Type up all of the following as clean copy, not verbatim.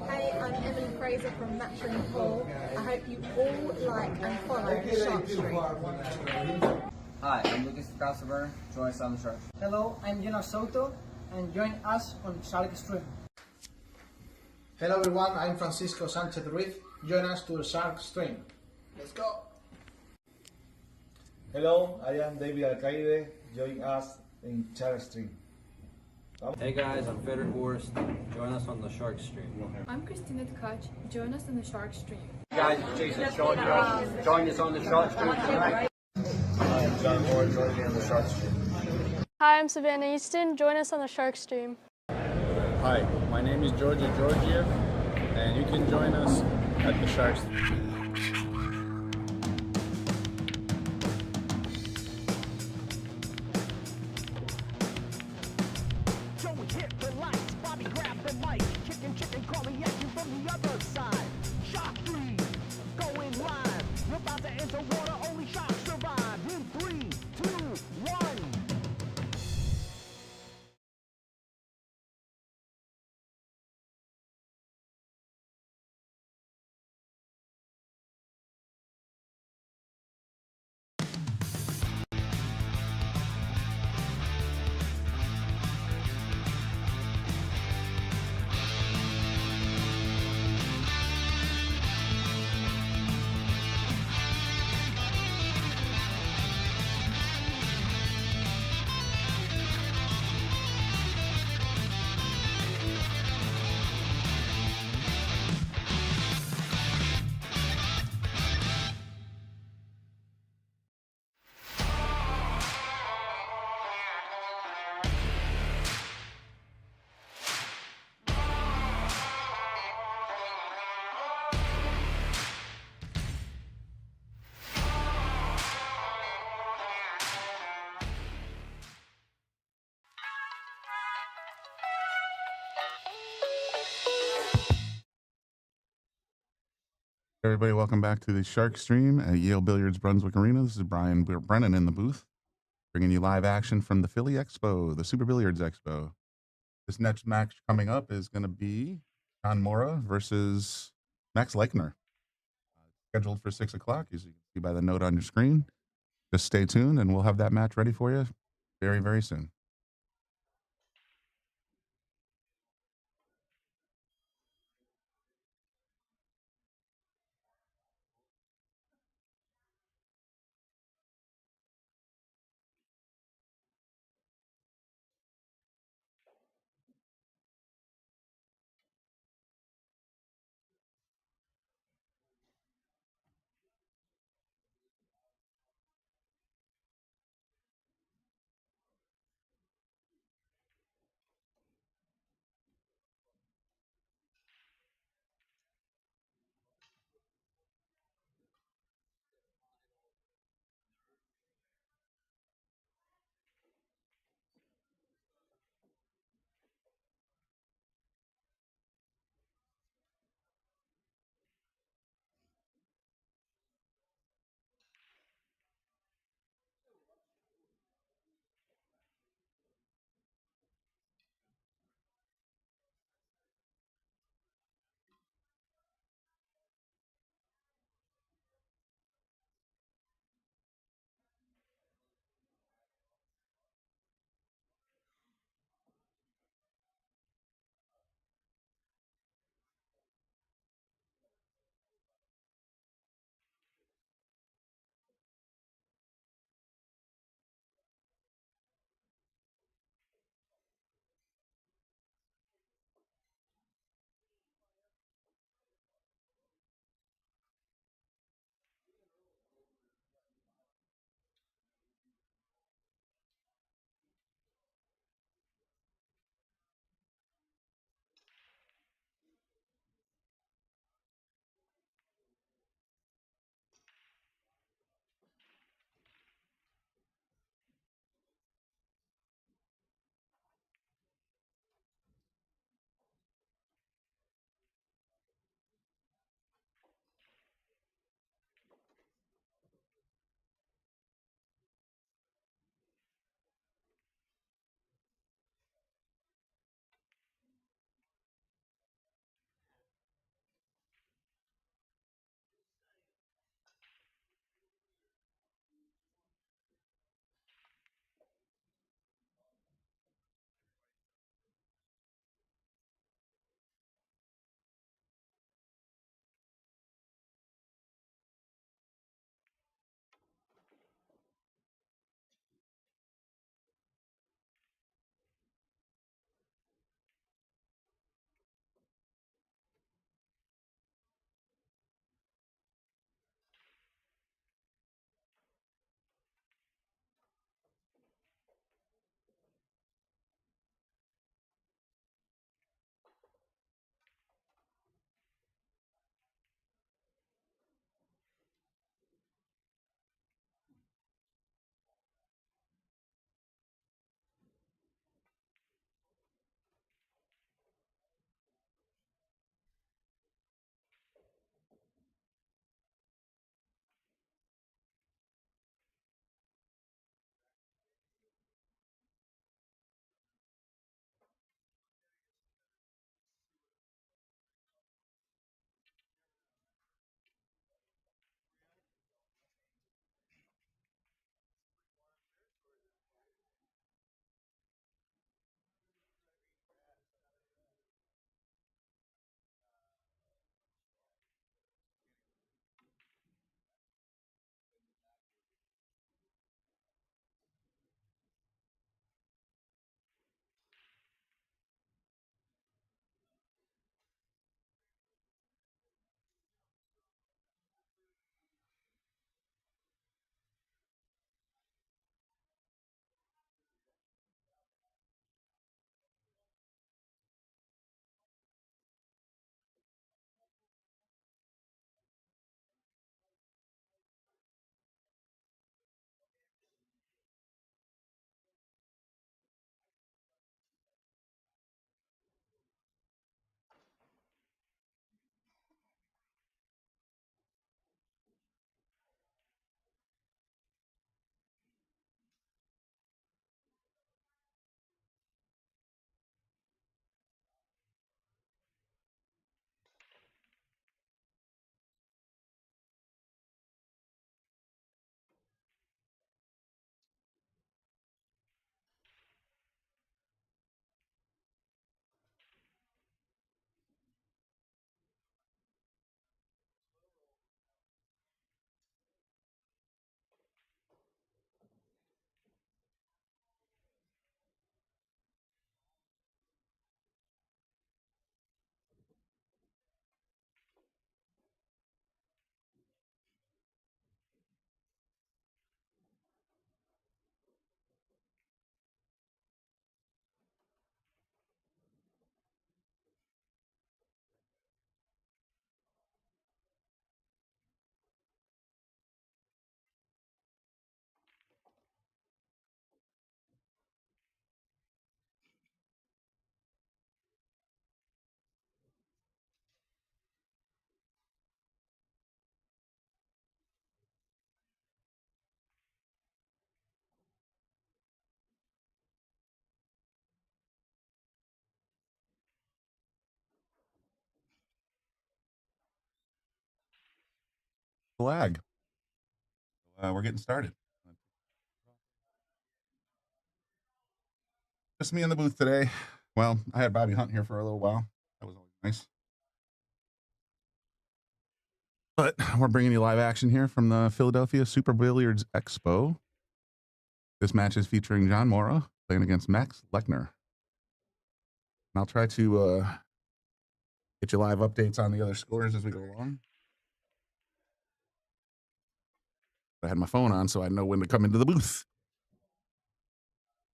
Hey, I'm Emily Fraser from Matching Paul. I hope you all like and follow Sharkstream. Hi, I'm Lucas Casper. Join us on the Shark. Hello, I'm Jonas Soto, and join us on Sharkstream. Hello everyone, I'm Francisco Sanchez Ruiz. Join us to Sharkstream. Let's go! Hello, I am David Alcaide. Join us in Sharkstream. Hey guys, I'm Fedor Horst. Join us on the Sharkstream. I'm Christina Tkach. Join us on the Sharkstream. Hey guys, it's Jason Shawjoe. Join us on the Sharkstream tonight. Hi, I'm John Morra. Join me on the Sharkstream. Hi, I'm Savannah Easton. Join us on the Sharkstream. Hi, my name is Georgia Georgiev, and you can join us at the Sharkstream. Joey hit the lights, Bobby grabbed the mic, chicken calling at you from the other side. Sharkstream, going live. We're about to enter water, only sharks survive. In 3, 2, 1. Everybody, welcome back to the Sharkstream at Yale Billiards Brunswick Arena. This is Brian Brennan in the booth, bringing you live action from the Philly Expo, the Super Billiards Expo. This next match coming up is going to be John Morra versus Max Lechner. Scheduled for 6 o'clock, as you can see by the note on your screen. Just stay tuned, and we'll have that match ready for you very, very soon. lag. We're getting started. Just me in the booth today. Well, I had Bobby Hunt here for a little while. That was always nice. But we're bringing you live action here from the Philadelphia Super Billiards Expo. This match is featuring John Morra playing against Max Lechner. And I'll try to get you live updates on the other scores as we go along. I had my phone on so I know when to come into the booth.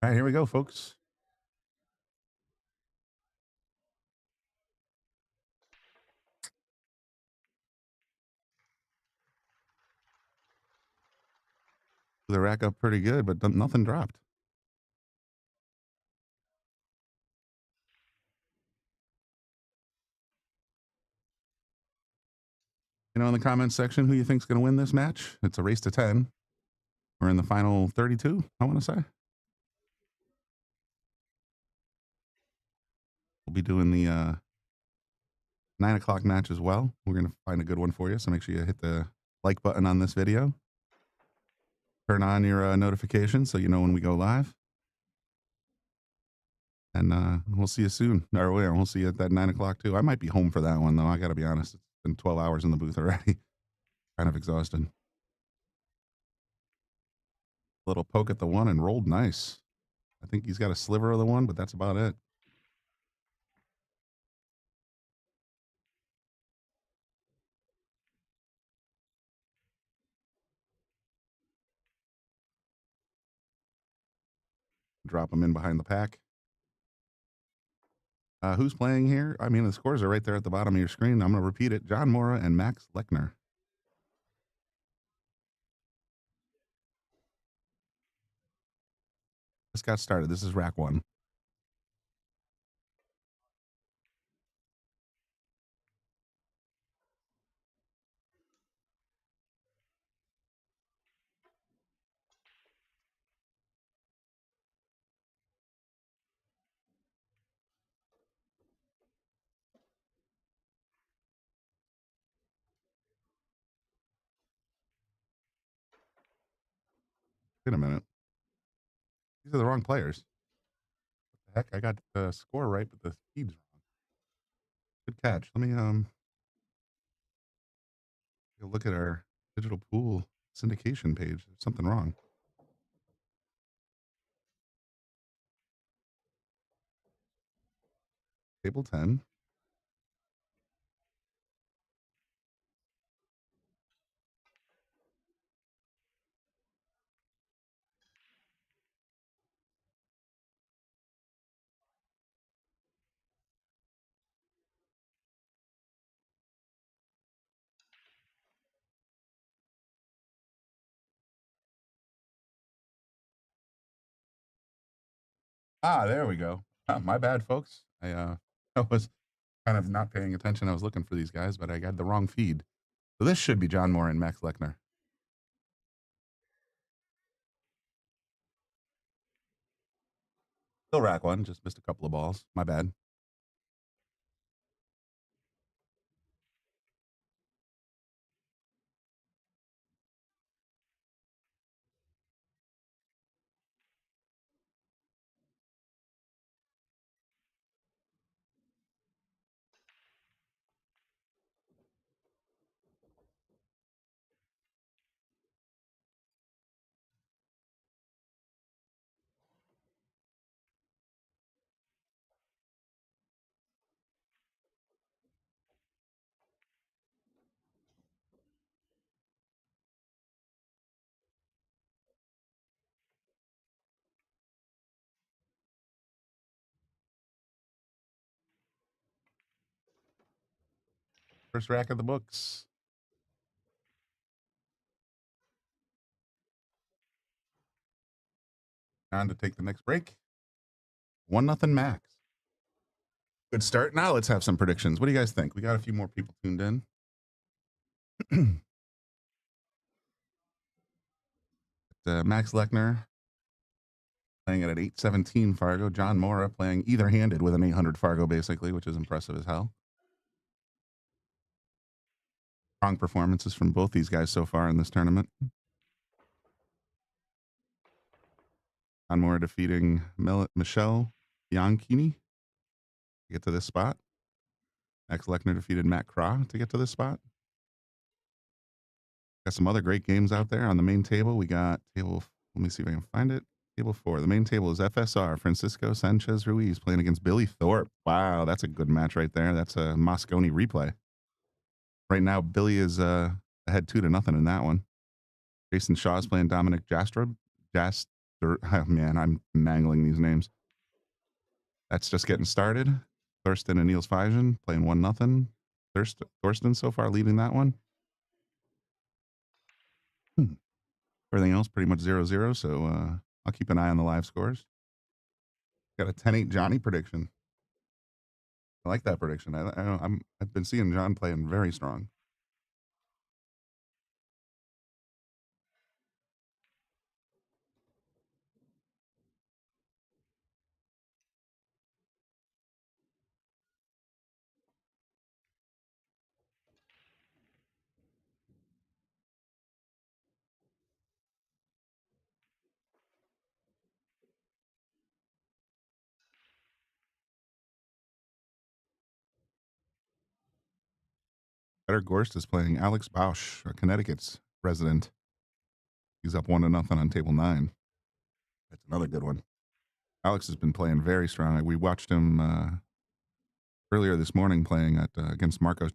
All right, here we go, folks. The rack up pretty good, but nothing dropped. You know, in the comments section, who you think's going to win this match? It's a race to 10. We're in the final 32, I want to say. We'll be doing the 9 o'clock match as well. We're going to find a good one for you, so make sure you hit the like button on this video. Turn on your notifications so you know when we go live. And we'll see you soon. Or we'll see you at that 9 o'clock too. I might be home for that one, though. I got to be honest. It's been 12 hours in the booth already. Kind of exhausted. Little poke at the one and rolled nice. I think he's got a sliver of the one, but that's about it. Drop him in behind the pack. Who's playing here? I mean, the scores are right there at the bottom of your screen. I'm going to repeat it. John Morra and Max Lechner. Just got started. This is rack one. Wait a minute. These are the wrong players. What the heck? I got the score right, but the speed's wrong. Good catch. Let me take a look at our digital pool syndication page. There's something wrong. Table 10. Ah, there we go. My bad, folks. I was kind of not paying attention. I was looking for these guys, but I got the wrong feed. So this should be John Morra and Max Lechner. Still rack one. Just missed a couple of balls. My bad. First rack of the books. On to take the next break. 1-0 Max. Good start. Now let's have some predictions. What do you guys think? We got a few more people tuned in. Max Lechner playing it at 817 Fargo. John Morra playing either-handed with an 800 Fargo, basically, which is impressive as hell. Strong performances from both these guys so far in this tournament. John Morra defeating Michelle Bianchini to get to this spot. Max Lechner defeated Matt Craw to get to this spot. Got some other great games out there on the main table. We got table, let me see if I can find it. Table 4. The main table is FSR, Francisco Sanchez Ruiz playing against Billy Thorpe. Wow, that's a good match right there. That's a Moscone replay. Right now, Billy is ahead 2-0 in that one. Jason Shaw is playing Dominic Jastrub. Oh, man, I'm mangling these names. That's just getting started. Thurston and Niels Fijen playing 1-0. Thorsten so far leading that one. Everything else pretty much 0-0, so I'll keep an eye on the live scores. Got a 10-8 Johnny prediction. I like that prediction. I've been seeing John playing very strong. Better Gorst is playing Alex Bausch, a Connecticut's resident. He's up 1-0 on table 9. That's another good one. Alex has been playing very strong. We watched him earlier this morning playing against Marco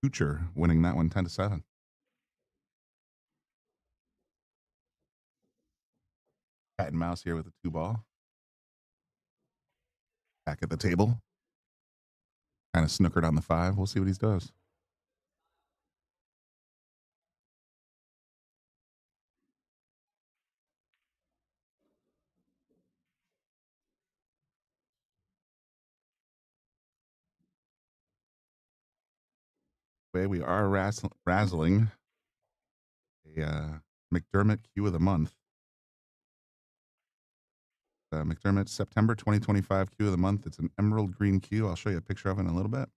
Tucher, winning that one 10-7. Cat and mouse here with a 2-ball. Back at the table. Kind of snookered on the 5. We'll see what he does. We are razzling a McDermott Cue of the Month. McDermott September 2025 Cue of the Month. It's an emerald green cue. I'll show you a picture of it in a little bit.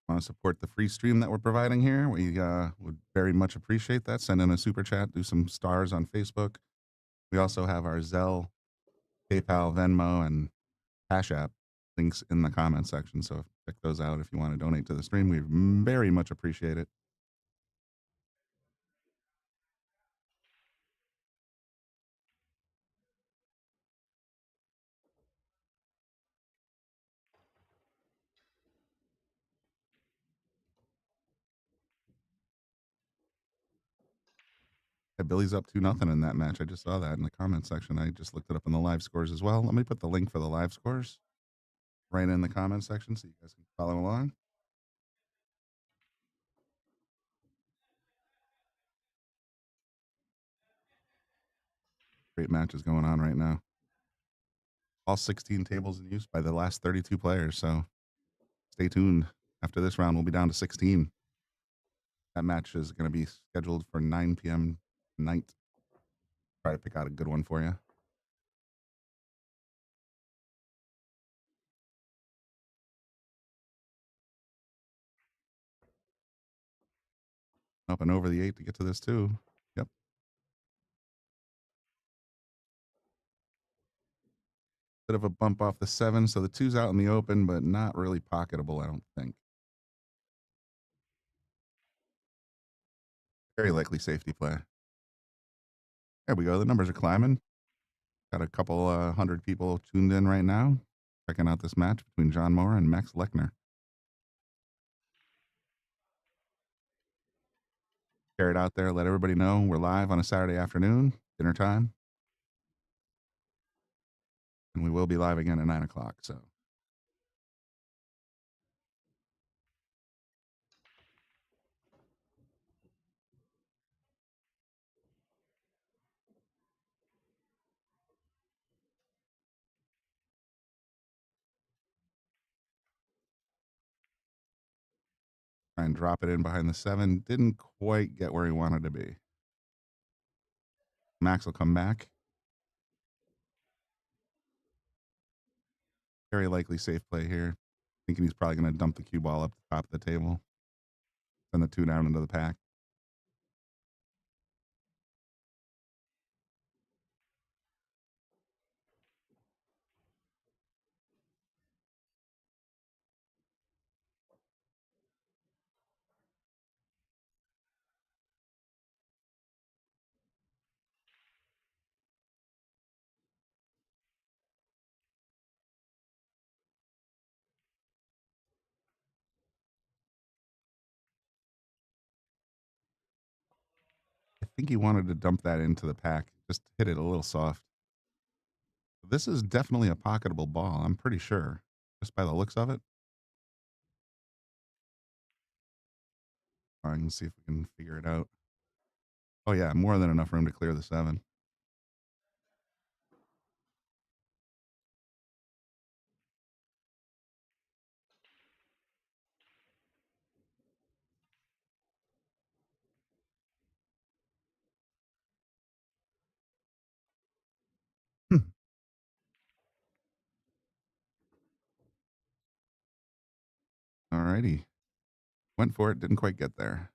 Want to support the free stream that we're providing here, we would very much appreciate that. Send in a super chat, do some stars on Facebook. We also have our Zelle, PayPal, Venmo, and Cash App links in the comment section. So check those out if you want to donate to the stream. We very much appreciate it. Yeah, Billy's up 2-0 in that match. I just saw that in the comment section. I just looked it up in the live scores as well. Let me put the link for the live scores right in the comment section so you guys can follow along. Great matches going on right now. All 16 tables in use by the last 32 players, so stay tuned. After this round, we'll be down to 16. That match is going to be scheduled for 9 p.m. tonight. Try to pick out a good one for you. Up and over the 8 to get to this too. Yep. Bit of a bump off the 7, so the 2's out in the open, but not really pocketable, I don't think. Very likely safety play. There we go. The numbers are climbing. Got a couple 100 people tuned in right now, checking out this match between John Morra and Max Lechner. Share it out there. Let everybody know we're live on a Saturday afternoon, dinner time. And we will be live again at 9 o'clock. So Try and drop it in behind the 7. Didn't quite get where he wanted to be. Max will come back. Very likely safe play here. Thinking he's probably going to dump the cue ball up the top of the table. Send the 2 down into the pack. I think he wanted to dump that into the pack. Just hit it a little soft. This is definitely a pocketable ball, I'm pretty sure, just by the looks of it. All right, let's see if we can figure it out. Oh yeah, more than enough room to clear the 7. All righty. Went for it, didn't quite get there.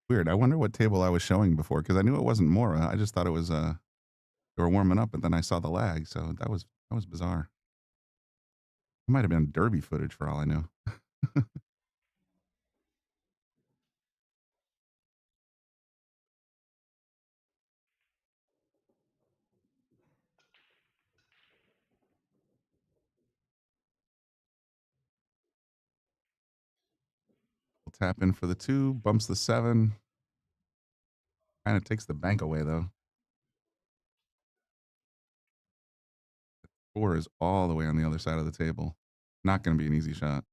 Weird. I wonder what table I was showing before, because I knew it wasn't Morra. I just thought it was they were warming up, but then I saw the lag, so that was bizarre. It might have been derby footage for all I knew. We'll tap in for the 2, bumps the 7. Kind of takes the bank away though. 4 is all the way on the other side of the table. Not going to be an easy shot.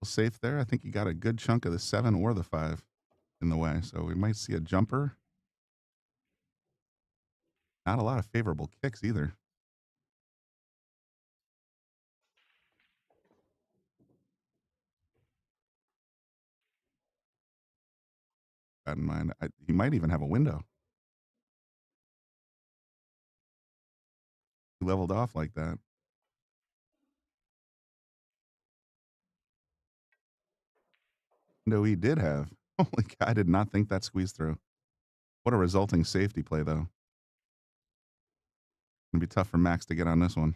Safe there. I think he got a good chunk of the 7 or the 5 in the way, so we might see a jumper. Not a lot of favorable kicks either. Got in mind, he might even have a window. He leveled off like that. No, he did have. Holy cow, I did not think that squeezed through. What a resulting safety play, though. Gonna be tough for Max to get on this one.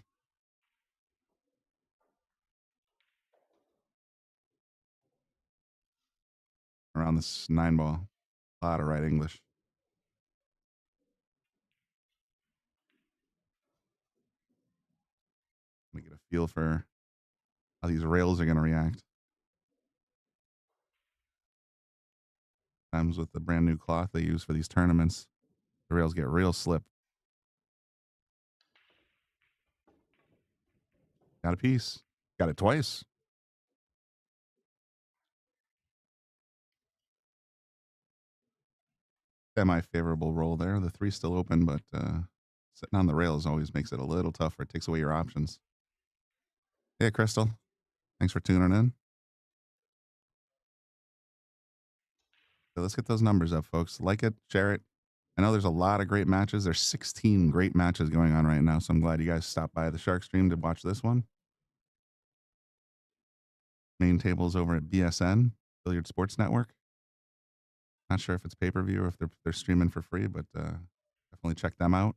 Around this 9 ball. A lot of right English. Let me get a feel for how these rails are going to react. Times with the brand new cloth they use for these tournaments, the rails get real slip. Got a piece. Got it twice. Semi-favorable roll there. The 3's still open, but sitting on the rails always makes it a little tougher. It takes away your options. Hey, Crystal. Thanks for tuning in. So let's get those numbers up, folks. Like it, share it. I know there's a lot of great matches. There's 16 great matches going on right now, so I'm glad you guys stopped by the Sharkstream to watch this one. Main tables over at BSN, Billiard Sports Network. Not sure if it's pay-per-view or if they're streaming for free, but definitely check them out.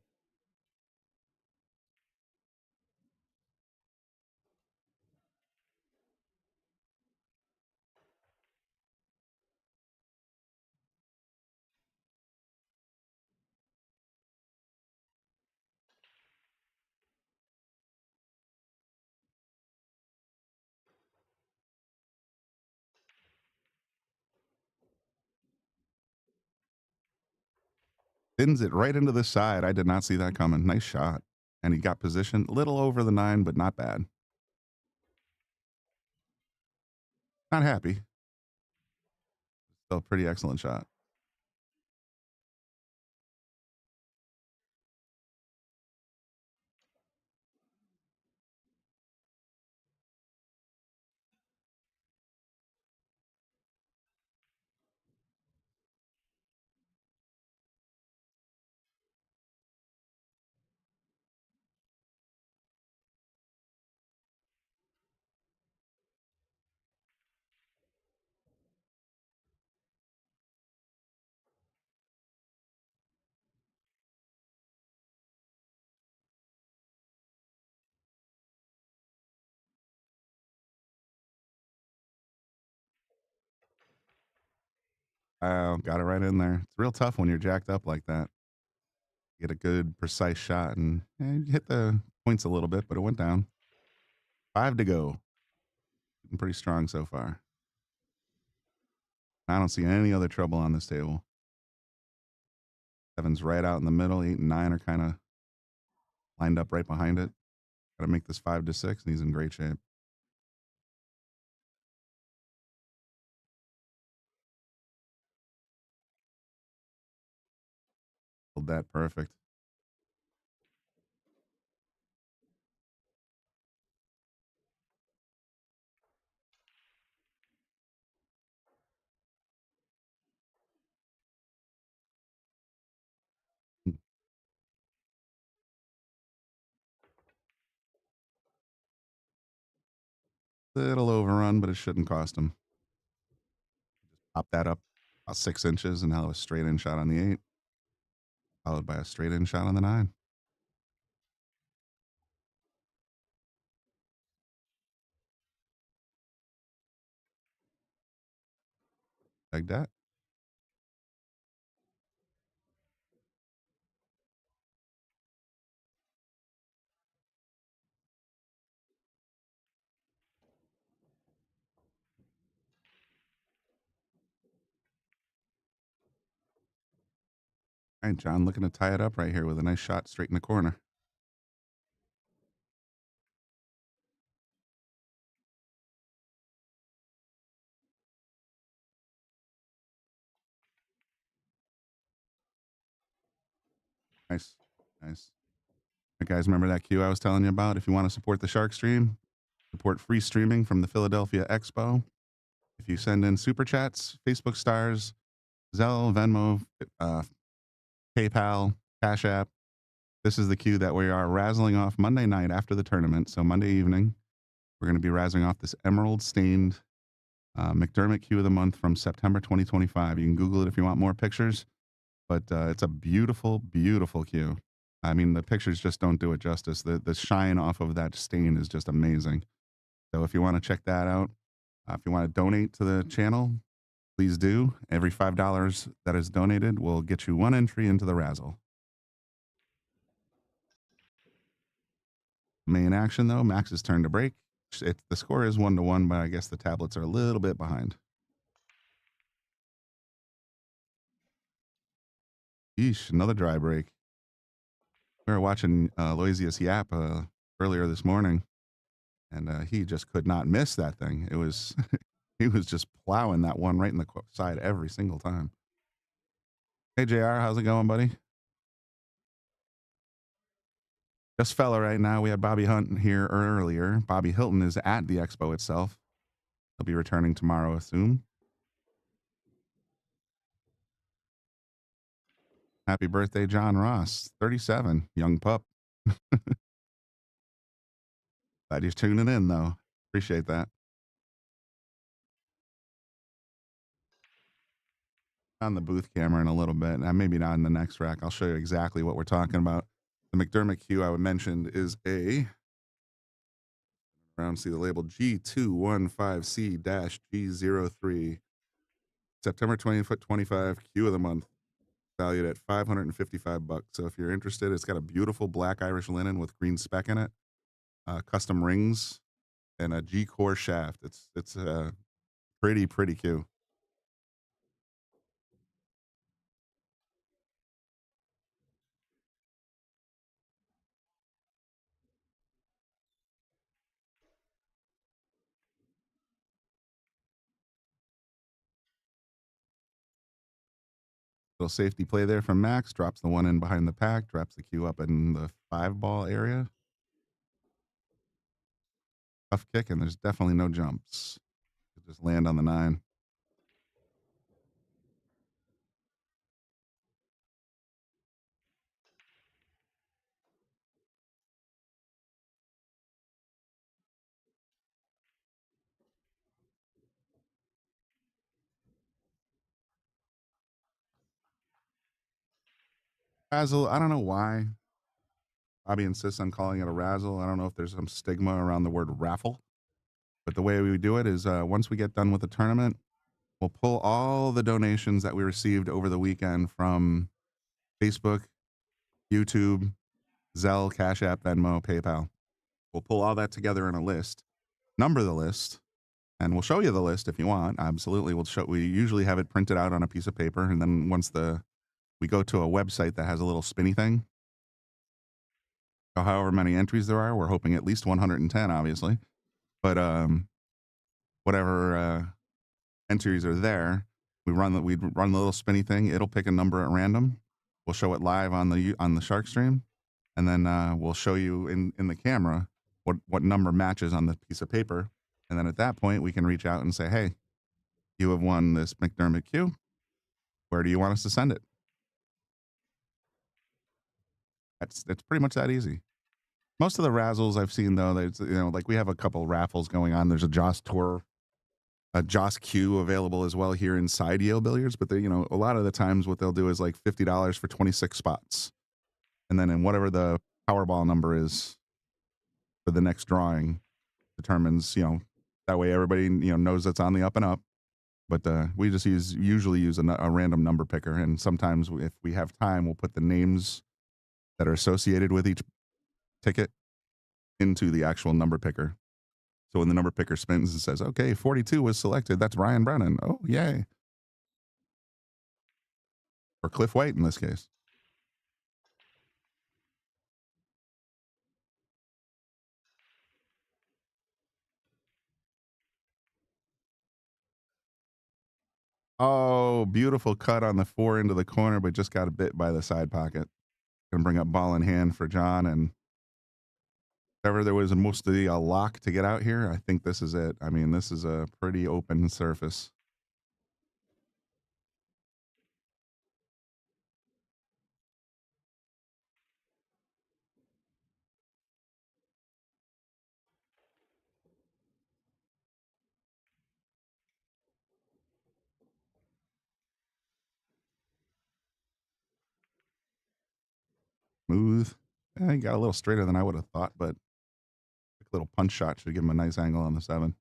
spins it right into the side. I did not see that coming. Nice shot. And he got positioned a little over the 9, but not bad. Not happy. Still a pretty excellent shot. Oh, got it right in there. It's real tough when you're jacked up like that. Get a good, precise shot and hit the points a little bit, but it went down. 5 to go. I'm pretty strong so far. I don't see any other trouble on this table. 7's right out in the middle. 8 and 9 are kind of lined up right behind it. Got to make this 5 to 6, and he's in great shape. Hold that perfect. Little overrun, but it shouldn't cost him. Pop that up about 6 inches, and now a straight in shot on the 8, followed by a straight in shot on the 9. Like that. All right, John, looking to tie it up right here with a nice shot straight in the corner. Nice. Nice. All right, guys, remember that cue I was telling you about? If you want to support the Sharkstream, support free streaming from the Philadelphia Expo. If you send in super chats, Facebook stars, Zelle, Venmo, PayPal, Cash App, this is the cue that we are razzling off Monday night after the tournament. So Monday evening, we're going to be razzling off this emerald stained McDermott Cue of the Month from September 2025. You can Google it if you want more pictures, but it's a beautiful, beautiful cue. I mean, the pictures just don't do it justice. The shine off of that stain is just amazing. So if you want to check that out, if you want to donate to the channel, please do. Every $5 that is donated will get you 1 entry into the razzle. Main action, though, Max's turn to break. The score is 1-1, but I guess the tablets are a little bit behind. Yeesh, another dry break. We were watching Loisius Yap earlier this morning, and he just could not miss that thing. It was he was just plowing that one right in the side every single time. Hey, JR, how's it going, buddy? Just fella right now. We had Bobby Hunt here earlier. Bobby Hilton is at the Expo itself. He'll be returning tomorrow, I assume. Happy birthday, John Ross, 37, young pup. Glad you're tuning in, though. Appreciate that. On the booth camera in a little bit, maybe not in the next rack. I'll show you exactly what we're talking about. The McDermott Cue I mentioned is a see the label G215C-G03 September 25 Cue of the Month, valued at $555. So if you're interested, it's got a beautiful black Irish linen with green speck in it, custom rings, and a G-core shaft. It's a pretty cue. Little safety play there from Max. Drops the one in behind the pack. Drops the cue up in the 5-ball area. Tough kick, and there's definitely no jumps. Just land on the 9. Razzle, I don't know why Bobby insists on calling it a razzle. I don't know if there's some stigma around the word raffle. But the way we do it is once we get done with the tournament, we'll pull all the donations that we received over the weekend from Facebook, YouTube, Zelle, Cash App, Venmo, PayPal. We'll pull all that together in a list, number the list, and we'll show you the list if you want. Absolutely. We usually have it printed out on a piece of paper, and then once we go to a website that has a little spinny thing, however many entries there are, we're hoping at least 110, obviously. But whatever entries are there, we run the little spinny thing. It'll pick a number at random. We'll show it live on the Sharkstream, and then we'll show you in the camera what number matches on the piece of paper. And then at that point, we can reach out and say, hey, you have won this McDermott Cue. Where do you want us to send it? It's pretty much that easy. Most of the razzles I've seen, though, like we have a couple raffles going on. There's a Joss Tour, a Joss Cue available as well here inside Yale Billiards. But a lot of the times what they'll do is like $50 for 26 spots. And then in whatever the Powerball number is for the next drawing determines, that way everybody, knows that's on the up and up. But we just usually use a random number picker. And sometimes if we have time, we'll put the names that are associated with each ticket into the actual number picker. So when the number picker spins and says, okay, 42 was selected, that's Ryan Brennan. Oh, yay. Or Cliff White in this case. Oh, beautiful cut on the 4 into the corner, but just got a bit by the side pocket. Gonna bring up ball in hand for John, and if ever there was mostly a lock to get out here, I think this is it. I mean, this is a pretty open surface. Smooth. He got a little straighter than I would have thought, but a little punch shot should give him a nice angle on the 7.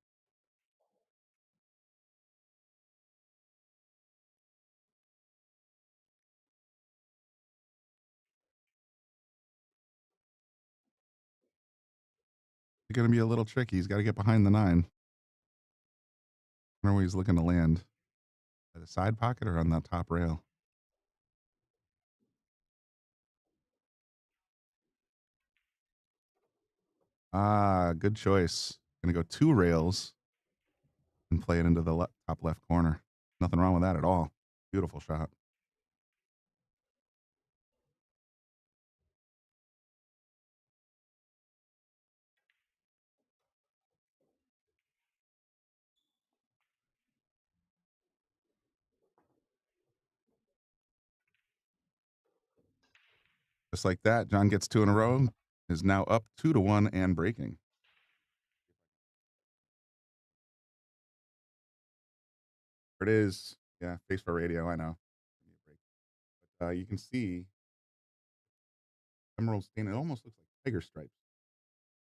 It's going to be a little tricky. He's got to get behind the 9. I wonder where he's looking to land. At the side pocket or on that top rail? Ah, good choice. Going to go 2 rails and play it into the top left corner. Nothing wrong with that at all. Beautiful shot. Just like that, John gets 2 in a row, is now up 2-1 and breaking. There it is. Yeah, face for radio, I know. But you can see emerald stain. It almost looks like tiger stripes.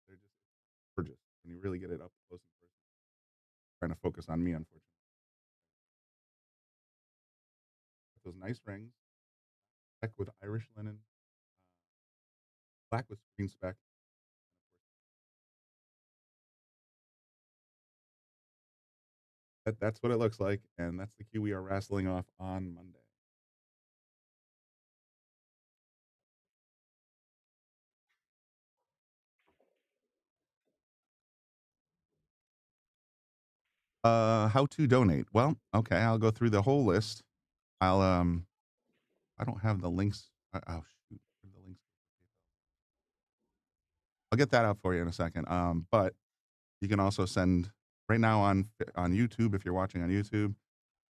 They're just gorgeous when you really get it up close and personal. Trying to focus on me, unfortunately. Those nice rings, black with Irish linen, black with green speck. That's what it looks like, and that's the cue we are wrestling off on Monday. How to donate? Well, okay, I'll go through the whole list. I'll I don't have the links. Oh shoot, where'd the links? I'll get that out for you in a second. But you can also send right now on YouTube, if you're watching on YouTube,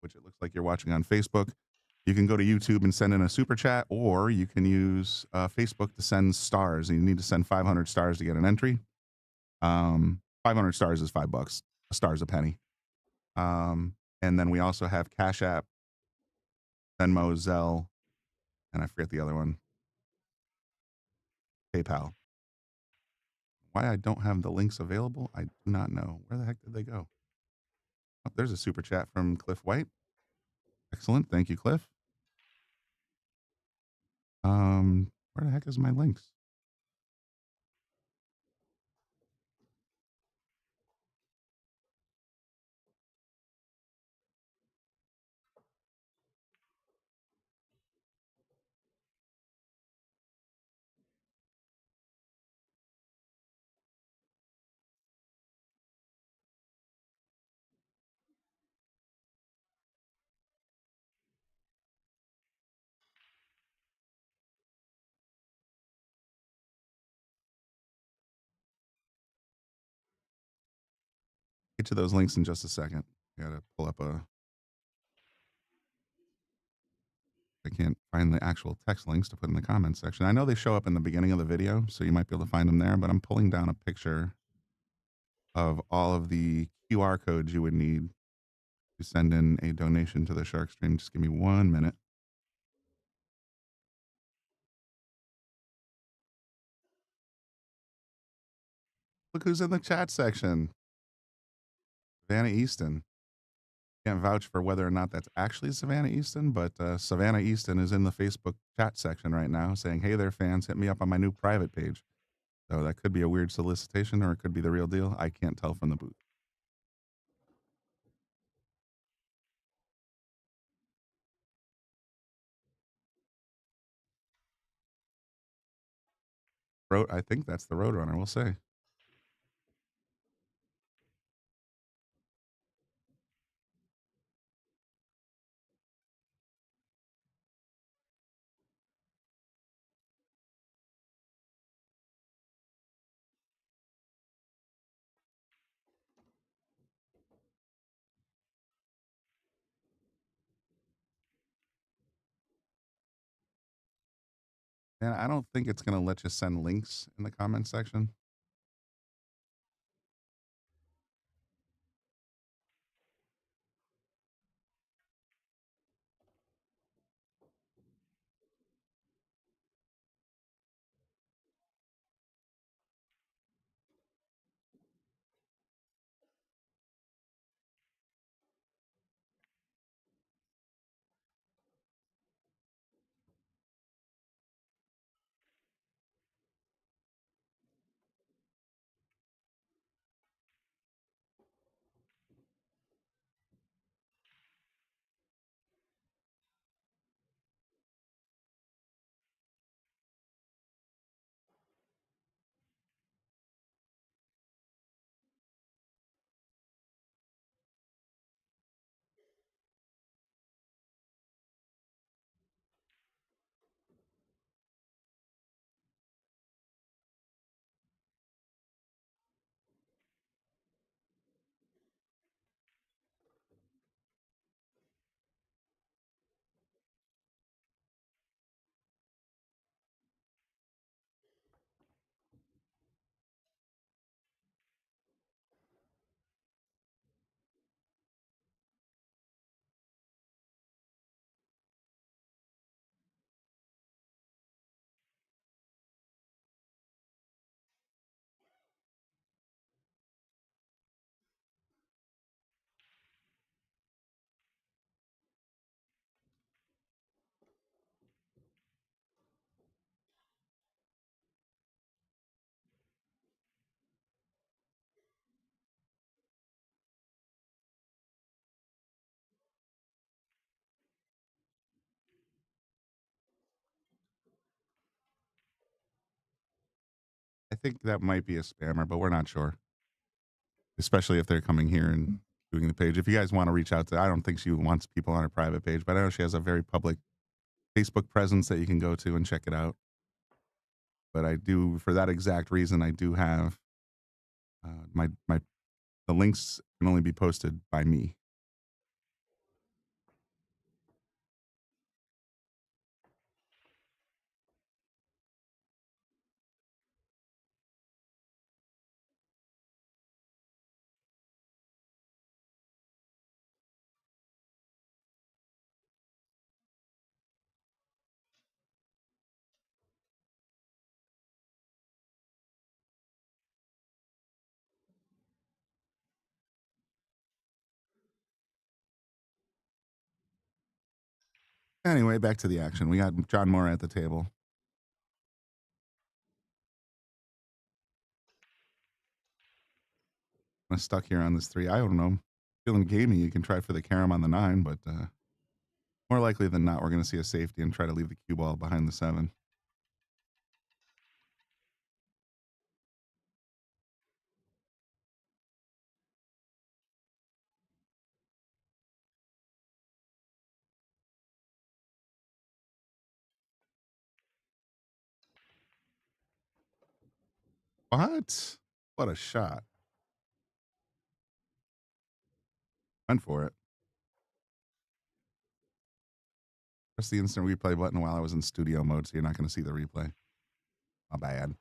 which it looks like you're watching on Facebook. You can go to YouTube and send in a super chat, or you can use Facebook to send stars. And you need to send 500 stars to get an entry. 500 stars is $5. A star's a penny. And then we also have Cash App, Venmo, Zelle, and I forget the other one. PayPal. Why I don't have the links available, I do not know. Where the heck did they go? Oh, there's a super chat from Cliff White. Excellent. Thank you, Cliff. Where the heck is my links? Get to those links in just a second. I gotta pull up I can't find the actual text links to put in the comments section. I know they show up in the beginning of the video, so you might be able to find them there, but I'm pulling down a picture of all of the QR codes you would need to send in a donation to the Sharkstream. Just give me 1 minute. Look who's in the chat section. Savannah Easton. Can't vouch for whether or not that's actually Savannah Easton, but Savannah Easton is in the Facebook chat section right now saying, hey there, fans, hit me up on my new private page. So that could be a weird solicitation or it could be the real deal. I can't tell from the booth. I think that's the Roadrunner, we'll say. And I don't think it's going to let you send links in the comment section. I think that might be a spammer, but we're not sure. Especially if they're coming here and doing the page. If you guys want to reach out to, I don't think she wants people on her private page, but I know she has a very public Facebook presence that you can go to and check it out. But I do, for that exact reason, I do have the links can only be posted by me. Anyway, back to the action. We got John Morra at the table. I'm stuck here on this 3. I don't know. Feeling gamey, you can try for the carom on the 9, but more likely than not, we're going to see a safety and try to leave the cue ball behind the 7. What? What a shot. Went for it. Press the instant replay button while I was in studio mode, so you're not going to see the replay. My bad.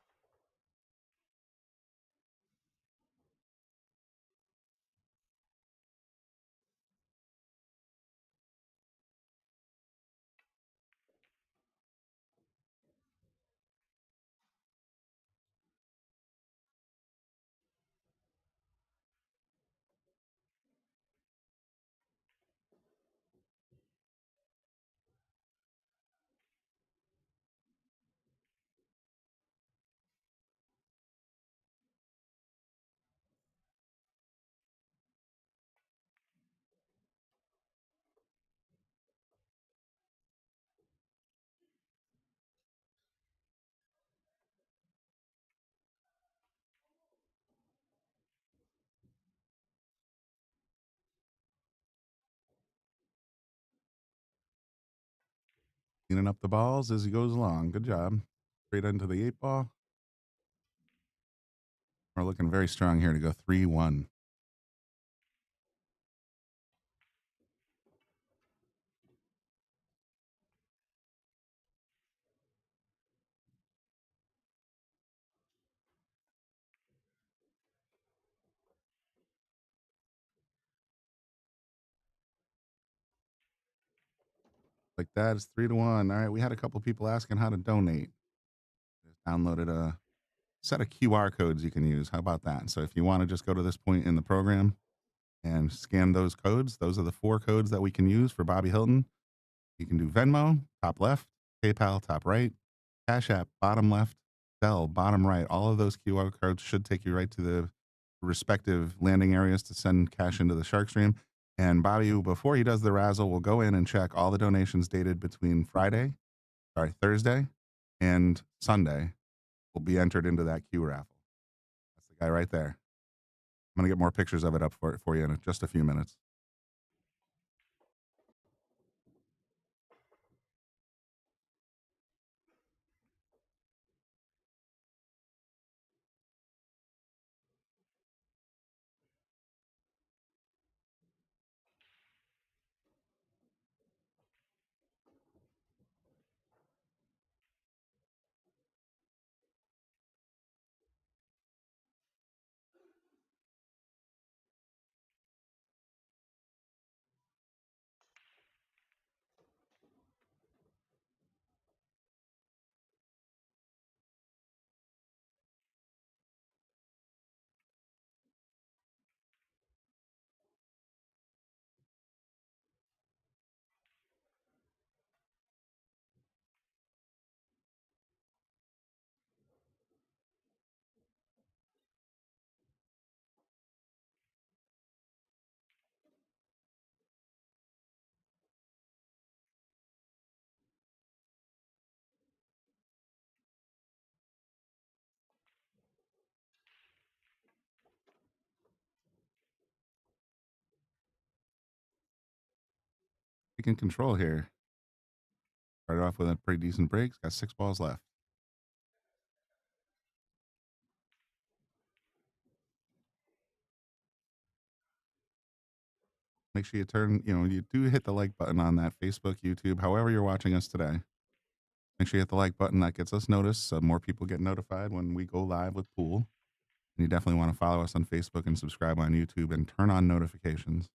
Cleaning up the balls as he goes along. Good job. Straight into the 8 ball. We're looking very strong here to go 3-1. Like that is 3-1. All right, we had a couple people asking how to donate. Just downloaded a set of QR codes you can use. How about that? So if you want to just go to this point in the program and scan those codes, those are the 4 codes that we can use for Bobby Hilton. You can do Venmo, top left, PayPal, top right, Cash App, bottom left, Zelle, bottom right. All of those QR codes should take you right to the respective landing areas to send cash into the Sharkstream. And Bobby, before he does the razzle, will go in and check all the donations dated between Thursday and Sunday will be entered into that Q raffle. That's the guy right there. I'm going to get more pictures of it up for you in just a few minutes. We can control here. Started off with a pretty decent break. Got 6 balls left. Make sure you turn, you do hit the like button on that Facebook, YouTube, however you're watching us today. Make sure you hit the like button. That gets us noticed, so more people get notified when we go live with Pool. And you definitely want to follow us on Facebook and subscribe on YouTube and turn on notifications.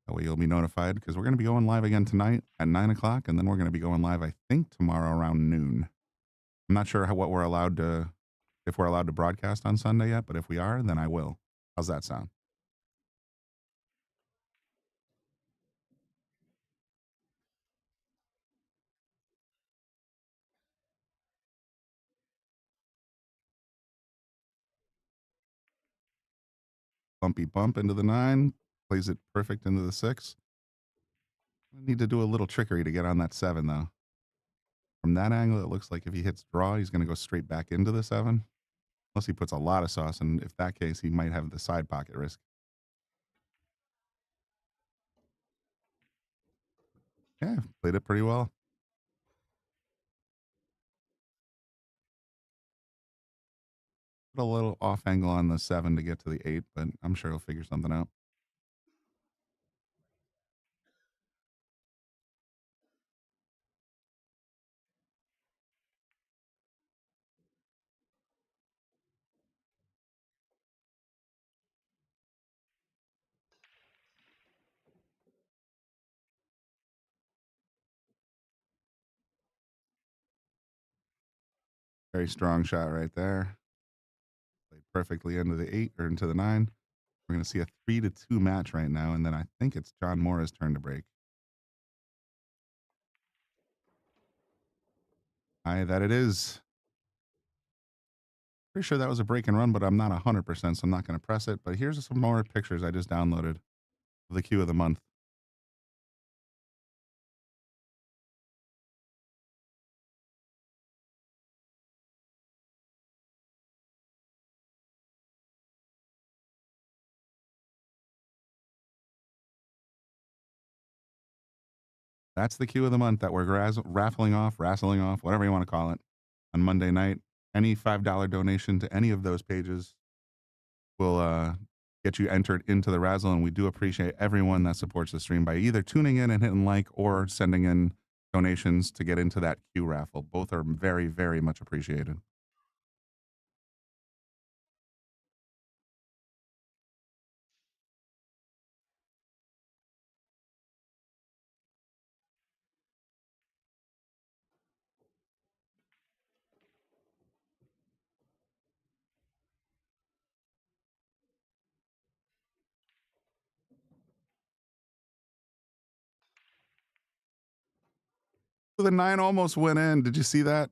That way you'll be notified, because we're going to be going live again tonight at 9 o'clock, and then we're going to be going live, I think, tomorrow around noon. I'm not sure if we're allowed to broadcast on Sunday yet, but if we are, then I will. How's that sound? Bumpy bump into the 9, plays it perfect into the 6. I need to do a little trickery to get on that 7, though. From that angle, it looks like if he hits draw, he's going to go straight back into the 7. Unless he puts a lot of sauce, and if that case, he might have the side pocket risk. Yeah, played it pretty well. Put a little off angle on the 7 to get to the 8, but I'm sure he'll figure something out. Very strong shot right there. Played perfectly into the 8 or into the 9. We're going to see a 3-2 match right now, and then I think it's John Morra's turn to break. Aye, that it is. Pretty sure that was a break and run, but I'm not 100%, so I'm not going to press it. But here's some more pictures I just downloaded of the cue of the month. That's the cue of the month that we're raffling off, whatever you want to call it, on Monday night. Any $5 donation to any of those pages will get you entered into the razzle, and we do appreciate everyone that supports the stream by either tuning in and hitting like or sending in donations to get into that cue raffle. Both are very, very much appreciated. The 9 almost went in. Did you see that?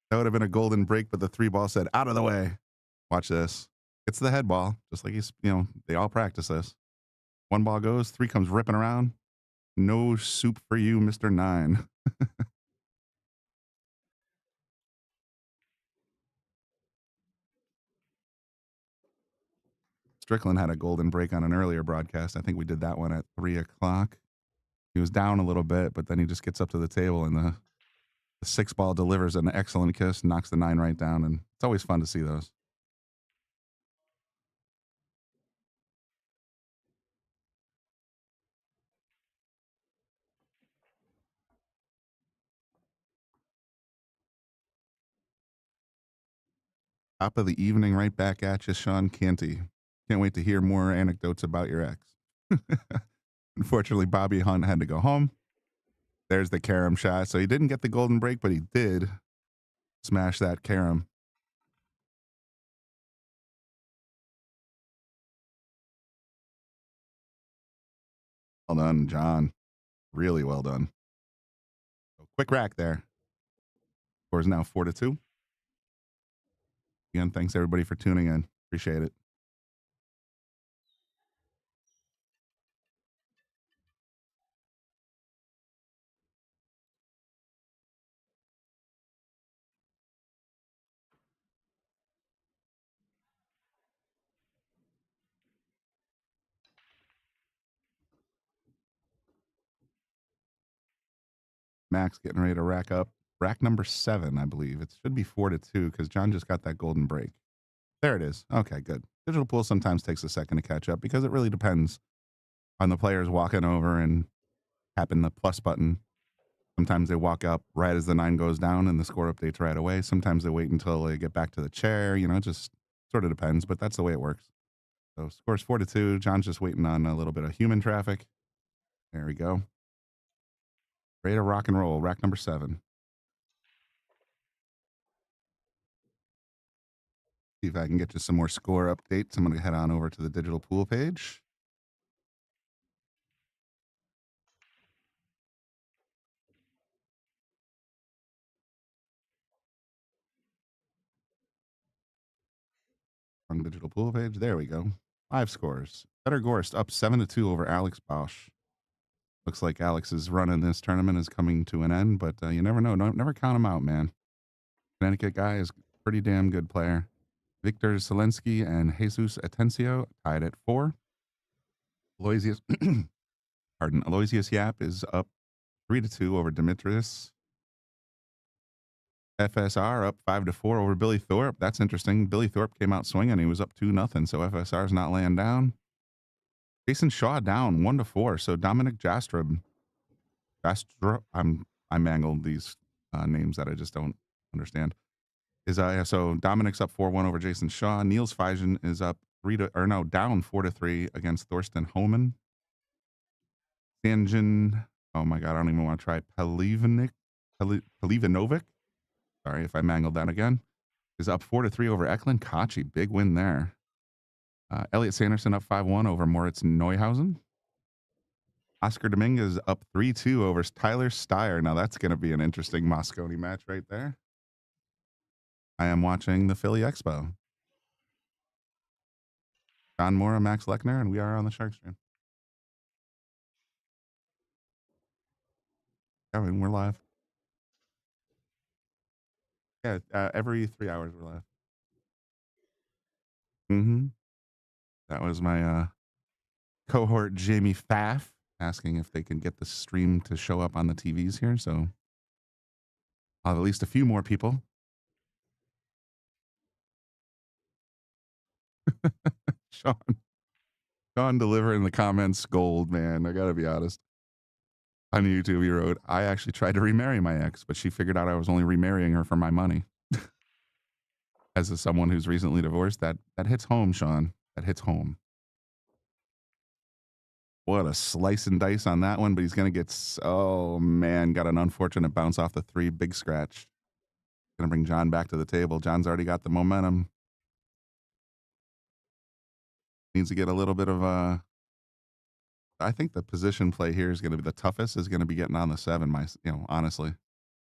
That would have been a golden break, but the 3 ball said, out of the way. Watch this. It's the head ball, just like they all practice this. 1 ball goes, 3 comes ripping around. No soup for you, Mr. 9. Strickland had a golden break on an earlier broadcast. I think we did that one at 3 o'clock. He was down a little bit, but then he just gets up to the table, and the 6 ball delivers an excellent kiss, knocks the 9 right down, and it's always fun to see those. Top of the evening, right back at you, Sean Canty. Can't wait to hear more anecdotes about your ex. Unfortunately, Bobby Hunt had to go home. There's the carom shot. So he didn't get the golden break, but he did smash that carom. Well done, John. Really well done. So quick rack there. Score is now 4-2. Again, thanks everybody for tuning in. Appreciate it. Max getting ready to rack up rack number 7, I believe. It should be 4-2 because John just got that golden break. There it is. Okay, good. Digital pool sometimes takes a second to catch up because it really depends on the players walking over and tapping the plus button. Sometimes they walk up right as the 9 goes down and the score updates right away. Sometimes they wait until they get back to the chair. You know, it just sort of depends, but that's the way it works. So score's 4-2. John's just waiting on a little bit of human traffic. There we go. Ready to rock and roll. Rack number 7. See if I can get you some more score updates. I'm going to head on over to the digital pool page. On digital pool page. There we go. 5 scores. Better Gorst up 7-2 over Alex Bosch. Looks like Alex's run in this tournament is coming to an end, but you never know. Never count him out, man. Connecticut guy is a pretty damn good player. Victor Zelensky and Jesus Atencio tied at 4. Aloysius, Aloysius Yap is up 3-2 over Demetrius. FSR up 5-4 over Billy Thorpe. That's interesting. Billy Thorpe came out swinging. He was up 2-0, so FSR's not laying down. Jason Shaw down 1-4. So Dominic Jastrub, I mangled these names that I just don't understand. So Dominic's up 4-1 over Jason Shaw. Niels Feijgen is up down 4-3 against Thorsten Homan. Sanjin, oh my god, I don't even want to try Pelivanovic. Sorry if I mangled that again. Is up 4-3 over Eklund Kachi. Big win there. Elliot Sanderson up 5-1 over Moritz Neuhausen. Oscar Dominguez up 3-2 over Tyler Steyer. Now that's going to be an interesting Mosconi match right there. I am watching the Philly Expo. John Morra, Max Lechner, and we are on the Sharkstream. I mean, we're live. Yeah, every 3 hours we're live. That was my cohort Jamie Pfaff asking if they can get the stream to show up on the TVs here. So I'll have at least a few more people. Sean delivering the comments gold, man. I gotta be honest. On YouTube, he wrote, I actually tried to remarry my ex, but she figured out I was only remarrying her for my money. As someone who's recently divorced, that hits home, Sean. That hits home. What a slice and dice on that one, but he's going to get, oh man, got an unfortunate bounce off the 3, big scratch. Going to bring John back to the table. John's already got the momentum. Needs to get a little bit of I think the position play here is going to be the toughest, is going to be getting on the 7, honestly.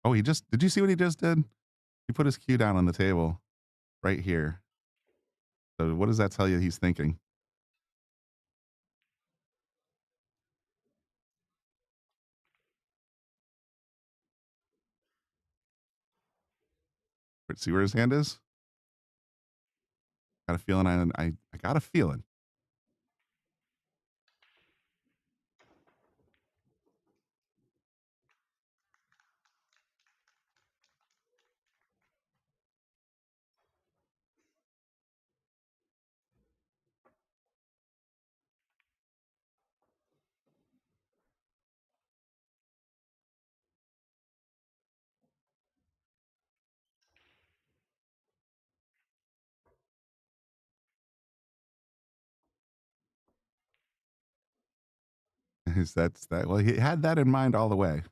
Oh, did you see what he just did? He put his cue down on the table right here. So what does that tell you he's thinking? See where his hand is? Got a feeling. I got a feeling. Well, he had that in mind all the way.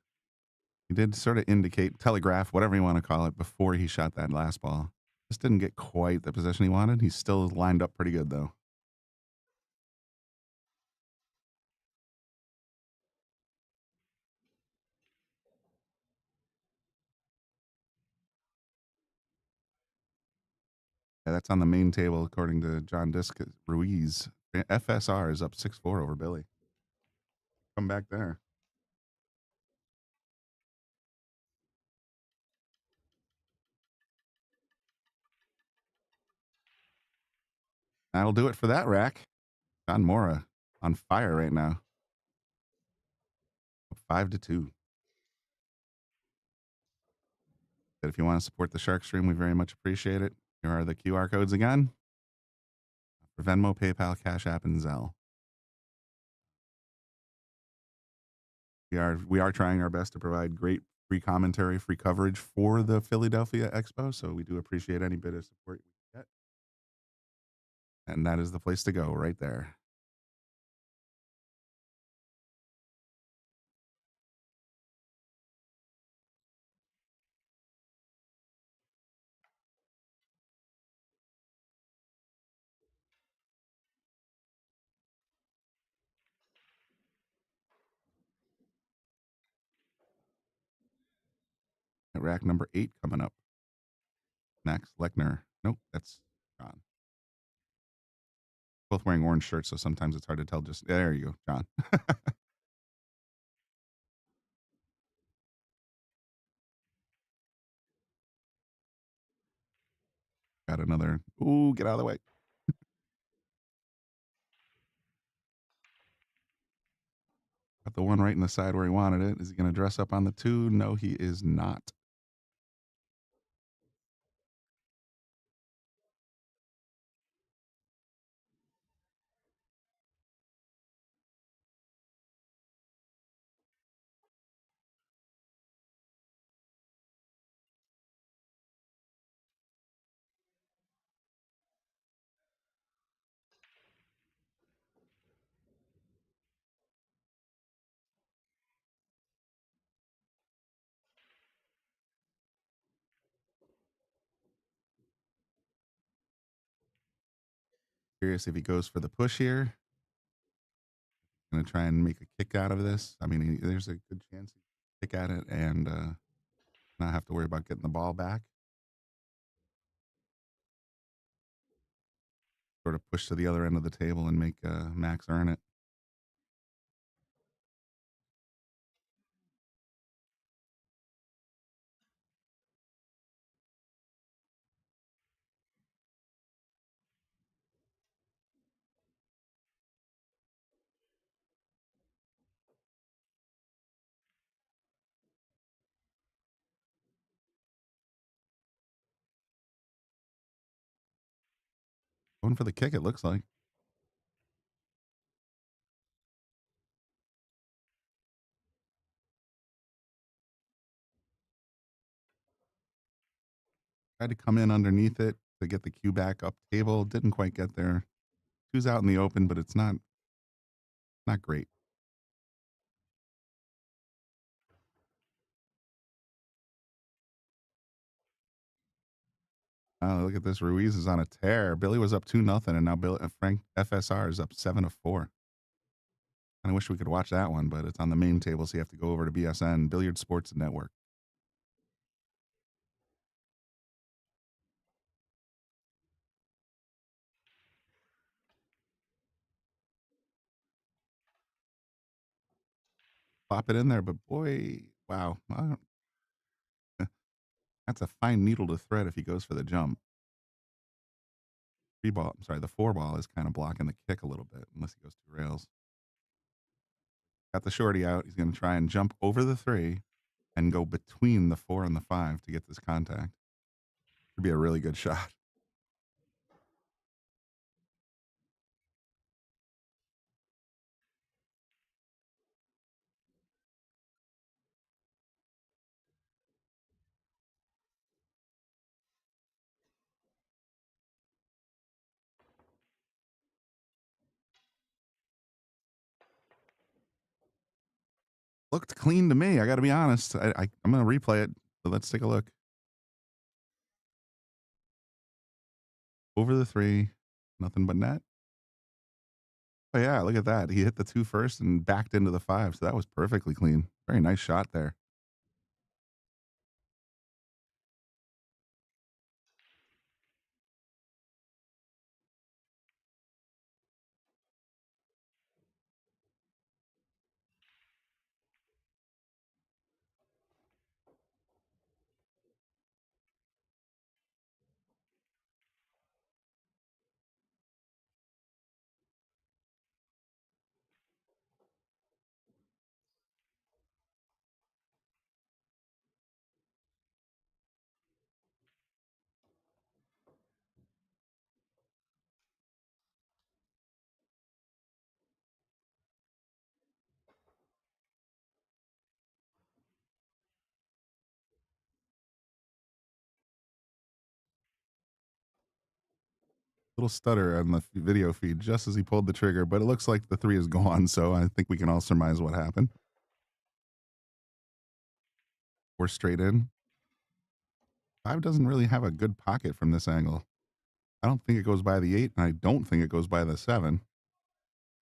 He did sort of indicate, telegraph, whatever you want to call it, before he shot that last ball. Just didn't get quite the position he wanted. He's still lined up pretty good, though. Yeah, that's on the main table, according to John Disc Ruiz. FSR is up 6-4 over Billy. Come back there. That'll do it for that rack. John Morra on fire right now. 5-2. If you want to support the Sharkstream, we very much appreciate it. Here are the QR codes again for Venmo, PayPal, Cash App, and Zelle. We are trying our best to provide great free commentary, free coverage for the Philadelphia Expo. So we do appreciate any bit of support we get. And that is the place to go right there. At rack number 8 coming up. Max Lechner. Nope, that's John. Both wearing orange shirts, so sometimes it's hard to tell. Just there you go, John. Got another. Ooh, get out of the way. Got the one right in the side where he wanted it. Is he going to dress up on the 2? No, he is not. Curious if he goes for the push here. Going to try and make a kick out of this. I mean, there's a good chance he kick at it and not have to worry about getting the ball back. Sort of push to the other end of the table and make Max earn it. Going for the kick, it looks like. Tried to come in underneath it to get the cue back up table. Didn't quite get there. 2's out in the open, but it's not great. Oh, look at this. Ruiz is on a tear. Billy was up 2-0, and now Frank FSR is up 7-4. I wish we could watch that one, but it's on the main table, so you have to go over to BSN, Billiard Sports Network. Pop it in there, but boy, wow. That's a fine needle to thread if he goes for the jump. The 4 ball is kind of blocking the kick a little bit, unless he goes to rails. Got the shorty out. He's going to try and jump over the 3 and go between the 4 and the 5 to get this contact. Could be a really good shot. Looked clean to me. I got to be honest. I'm going to replay it, but let's take a look. Over the 3, nothing but net. Oh, yeah, look at that. He hit the 2 first and backed into the 5, so that was perfectly clean. Very nice shot there. little stutter on the video feed just as he pulled the trigger, but it looks like the 3 is gone, so I think we can all surmise what happened. We're straight in. 5 doesn't really have a good pocket from this angle. I don't think it goes by the 8, and I don't think it goes by the 7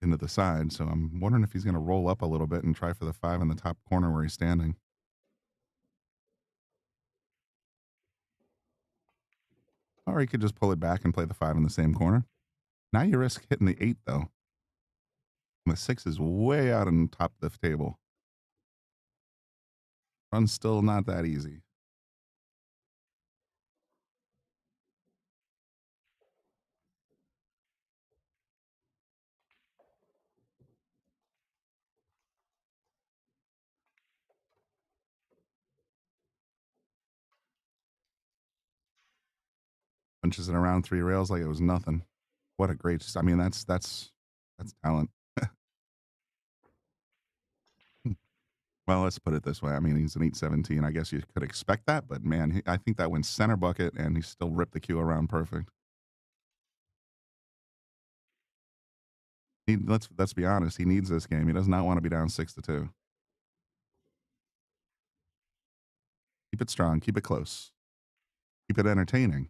into the side, so I'm wondering if he's going to roll up a little bit and try for the 5 in the top corner where he's standing. Or he could just pull it back and play the 5 in the same corner. Now you risk hitting the 8, though. And the 6 is way out on top of the table. Run's still not that easy. Punches it around 3 rails like it was nothing. What a great, I mean, that's talent. Well, let's put it this way. I mean, he's an 817. I guess you could expect that, but man, I think that went center bucket and he still ripped the cue around perfect. Let's be honest. He needs this game. He does not want to be down 6-2. Keep it strong. Keep it close. Keep it entertaining.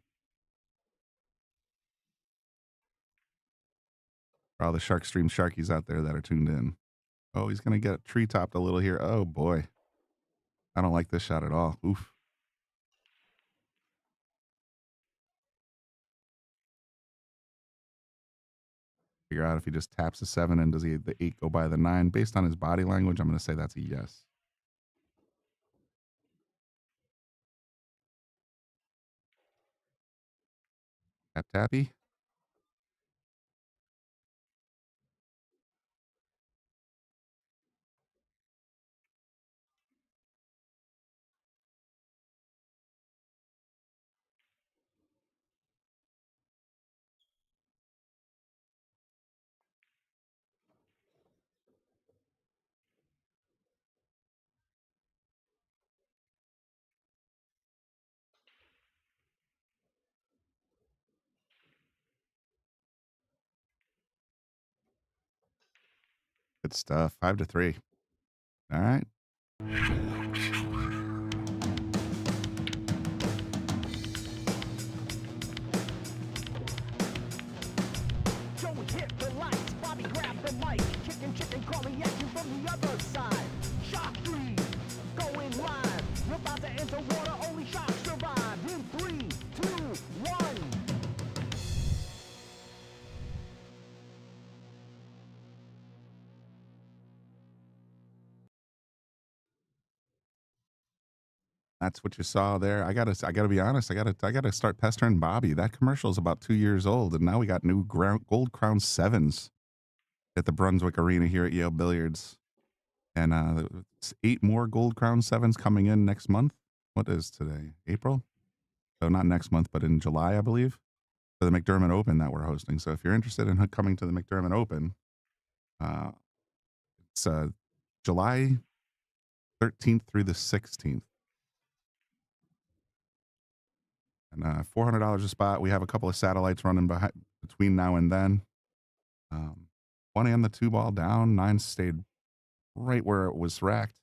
For all the Sharkstream Sharkies out there that are tuned in. Oh, he's going to get tree topped a little here. Oh, boy. I don't like this shot at all. Oof. Figure out if he just taps the 7 and does the 8 go by the 9. Based on his body language, I'm going to say that's a yes. Tap tappy. Good stuff. 5-3. All right. Joey hit the lights, Bobby grabbed the mic, chicken calling at you from the other side. Sharkstream, going live. We're about to enter water, only sharks survive. In 3, 2, 1. That's what you saw there. I gotta be honest. I gotta start pestering Bobby. That commercial is about 2 years old, and now we got new gold crown 7s at the Brunswick Arena here at Yale Billiards, and 8 more gold crown 7s coming in next month. What is today? April? So not next month, but in July, I believe, for the McDermott Open that we're hosting. So if you're interested in coming to the McDermott Open, it's July 13th through the 16th. And $400 a spot. We have a couple of satellites running between now and then. 1 and the 2 ball down. 9 stayed right where it was racked.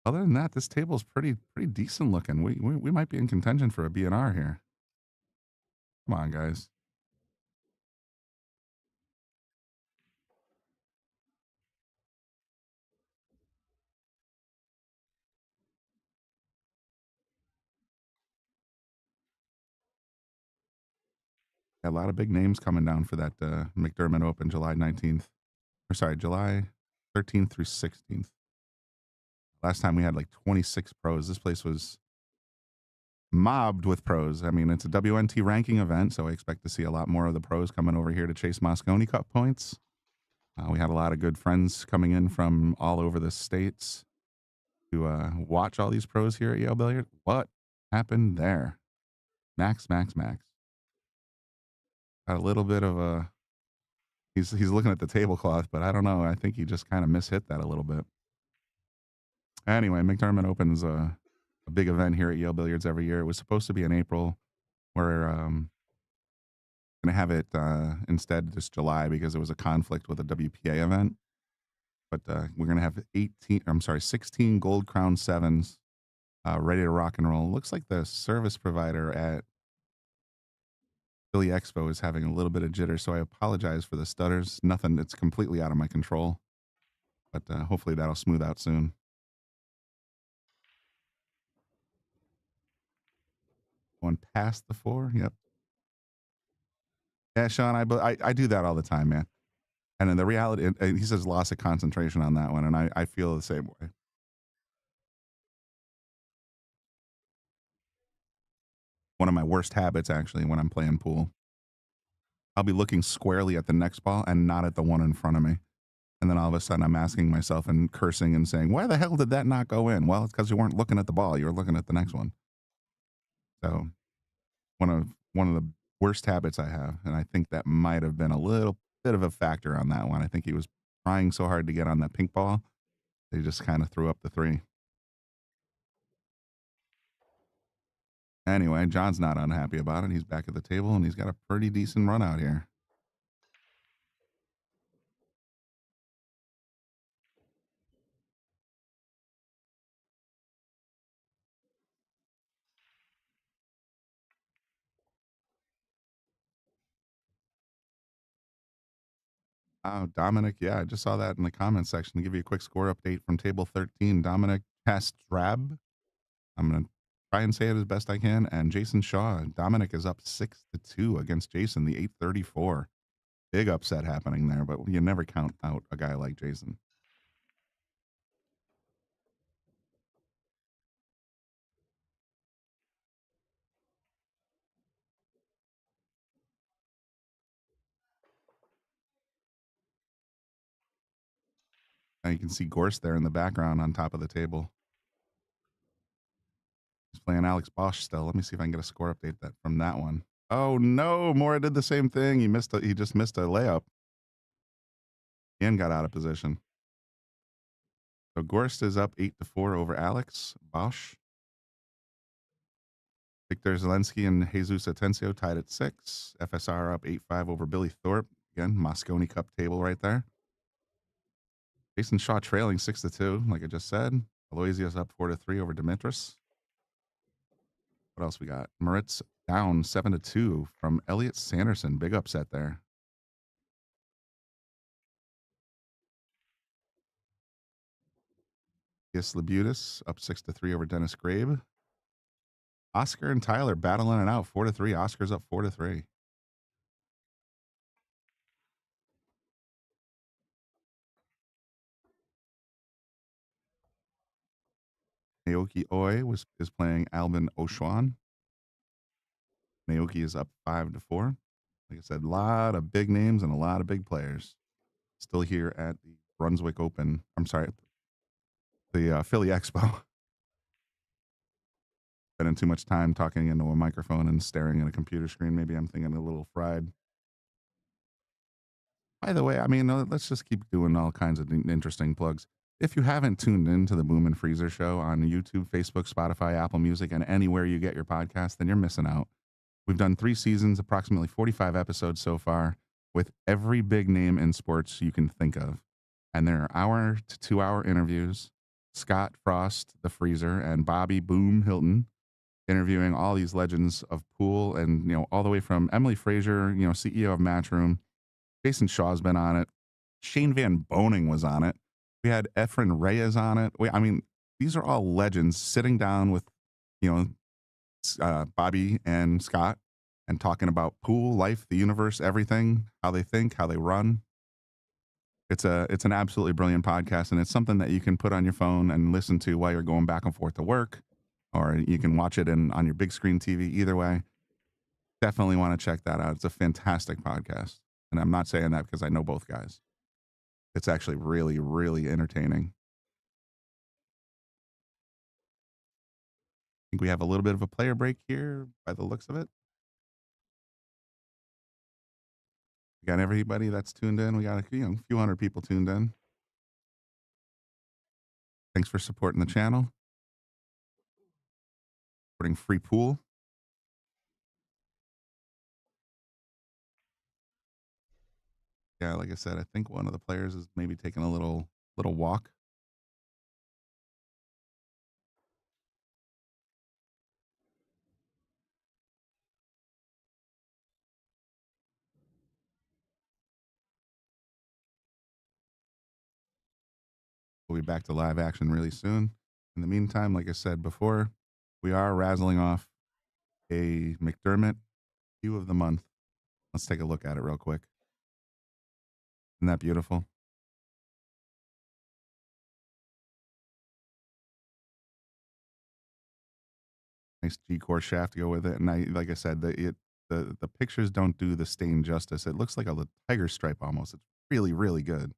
Other than that, this table is pretty decent looking. We might be in contention for a BNR here. Come on, guys. A lot of big names coming down for that McDermott Open, July 19th. Or sorry, July 13th through 16th. Last time we had like 26 pros. This place was mobbed with pros. I mean, it's a WNT ranking event, so I expect to see a lot more of the pros coming over here to chase Mosconi Cup points. We had a lot of good friends coming in from all over the states to watch all these pros here at Yale Billiard. What happened there? Max. Got a little bit of a... He's looking at the tablecloth, but I don't know. I think he just kind of mishit that a little bit. Anyway, McDermott Open is a big event here at Yale Billiards every year. It was supposed to be in April. We're Gonna have it instead this July because it was a conflict with a WPA event. But we're gonna have 16 Gold Crown 7s ready to rock and roll. Looks like the service provider at Philly Expo is having a little bit of jitter, so I apologize for the stutters. Nothing, it's completely out of my control. But hopefully that'll smooth out soon. Going past the 4, yep. Yeah, Sean, I do that all the time, man. And in the reality, he says loss of concentration on that one, and I feel the same way. One of my worst habits, actually, when I'm playing pool. I'll be looking squarely at the next ball and not at the one in front of me. And then all of a sudden I'm asking myself and cursing and saying, why the hell did that not go in? Well, it's because you weren't looking at the ball. You were looking at the next one. So one of the worst habits I have. And I think that might have been a little bit of a factor on that one. I think he was trying so hard to get on that pink ball. They just kind of threw up the 3. Anyway, John's not unhappy about it. He's back at the table and he's got a pretty decent run out here. Oh, Dominic. Yeah, I just saw that in the comments section. To give you a quick score update from table 13, Dominic Castrab. I'm going to try and say it as best I can. And Jason Shaw. Dominic is up 6-2 against Jason, the 834. Big upset happening there, but you never count out a guy like Jason. Now you can see Gorst there in the background on top of the table. He's playing Alex Bosch still. Let me see if I can get a score update from that one. Oh no, Morra did the same thing. He just missed a layup and got out of position. So Gorst is up 8-4 over Alex Bosch. Victor Zelensky and Jesus Atencio tied at 6. FSR up 8-5 over Billy Thorpe. Again, Mosconi Cup table right there. Jason Shaw trailing 6-2, like I just said. Aloysius up 4-3 over Dimitris. What else we got? Moritz down 7-2 from Elliot Sanderson. Big upset there. Yes, Labutis up 6-3 over Dennis Grabe. Oscar and Tyler battling it out 4-3. Oscar's up 4-3. Naoki Oi is playing Albin Oshwan. Naoki is up 5-4. Like I said, a lot of big names and a lot of big players still here at the Brunswick Open. I'm sorry, the Philly Expo. Spending too much time talking into a microphone and staring at a computer screen. Maybe I'm thinking a little fried. By the way, I mean, let's just keep doing all kinds of interesting plugs. If you haven't tuned into the Boom and Freezer Show on YouTube, Facebook, Spotify, Apple Music, and anywhere you get your podcast, then you're missing out. We've done 3 seasons, approximately 45 episodes so far, with every big name in sports you can think of. And there are 1 to 2 hour interviews. Scott Frost, the Freezer, and Bobby Boom Hilton interviewing all these legends of pool, and all the way from Emily Frazier, CEO of Matchroom. Jason Shaw's been on it. Shane Van Boning was on it. We had Efren Reyes on it. I mean, these are all legends sitting down with, Bobby and Scott and talking about pool, life, the universe, everything, how they think, how they run. It's an absolutely brilliant podcast, and it's something that you can put on your phone and listen to while you're going back and forth to work, or you can watch it on your big screen TV. Either way, definitely want to check that out. It's a fantastic podcast. And I'm not saying that because I know both guys. It's actually really, really entertaining. I think we have a little bit of a player break here by the looks of it. We got everybody that's tuned in. We got a few hundred people tuned in. Thanks for supporting the channel. Supporting free pool. Yeah, like I said, I think one of the players is maybe taking a little walk. We'll be back to live action really soon. In the meantime, like I said before, we are razzling off a McDermott Cue of the month. Let's take a look at it real quick. Isn't that beautiful? Nice G-core shaft to go with it. And like I said, the pictures don't do the stain justice. It looks like a tiger stripe almost. It's really, really good.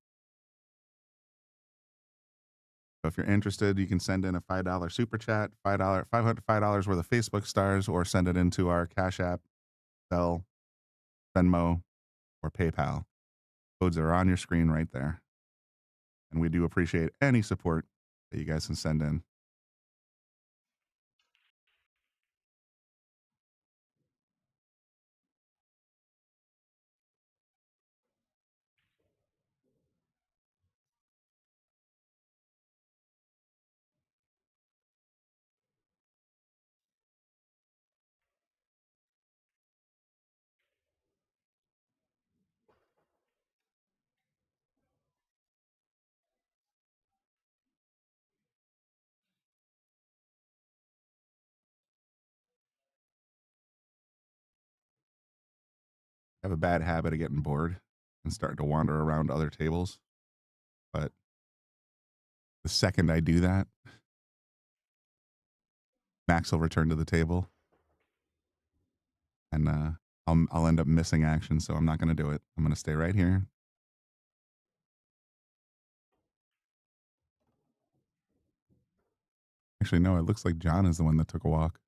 So if you're interested, you can send in a $5 super chat, $500 worth of Facebook stars, or send it into our Cash App, Zelle, Venmo, or PayPal. Codes are on your screen right there. And we do appreciate any support that you guys can send in. I have a bad habit of getting bored and starting to wander around other tables. But the second I do that, Max will return to the table, and I'll end up missing action. So I'm not going to do it. I'm going to stay right here. Actually, no, it looks like John is the one that took a walk.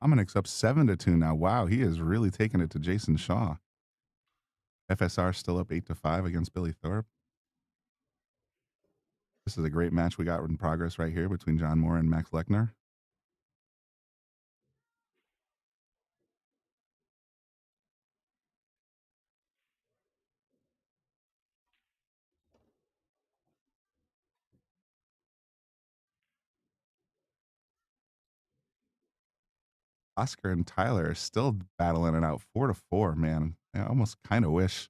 Dominic's up 7-2 now. Wow, he is really taking it to Jason Shaw. FSR still up 8-5 against Billy Thorpe. This is a great match we got in progress right here between John Morra and Max Lechner. Oscar and Tyler are still battling it out 4-4, man. I almost kind of wish,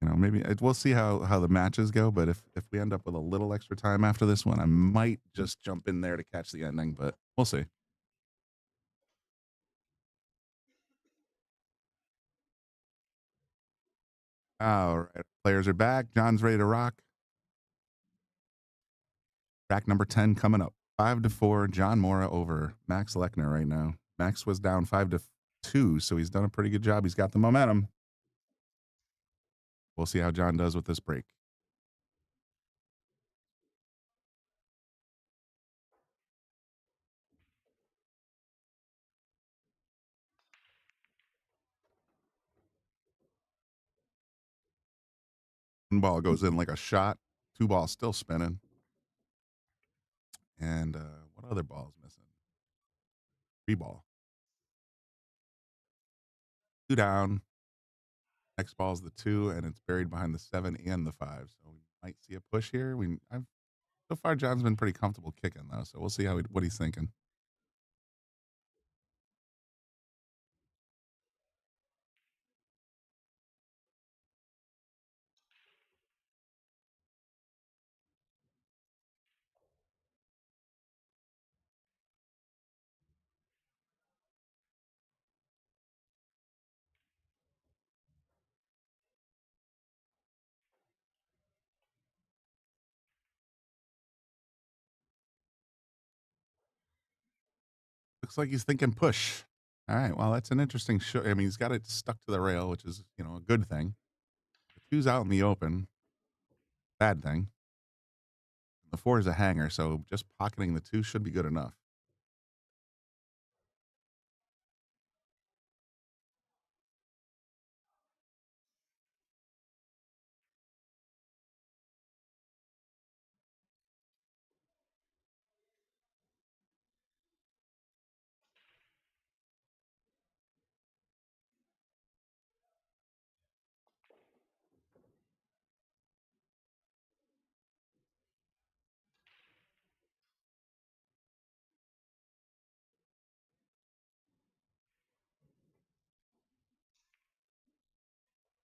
maybe we'll see how the matches go. But if we end up with a little extra time after this one, I might just jump in there to catch the ending, but we'll see. All right, players are back. John's ready to rock. Track number 10 coming up. 5-4. John Morra over Max Lechner right now. Max was down 5-2, so he's done a pretty good job. He's got the momentum. We'll see how John does with this break. One ball goes in like a shot. Two balls still spinning. And what other ball is missing? Three ball. Two down. Next ball is the 2, and it's buried behind the 7 and the 5. So we might see a push here. So far, John's been pretty comfortable kicking, though. So we'll see what he's thinking. Looks like he's thinking push. All right. Well, that's an interesting show. I mean, he's got it stuck to the rail, which is, a good thing. The 2's out in the open. Bad thing. The 4 is a hanger, so just pocketing the 2 should be good enough.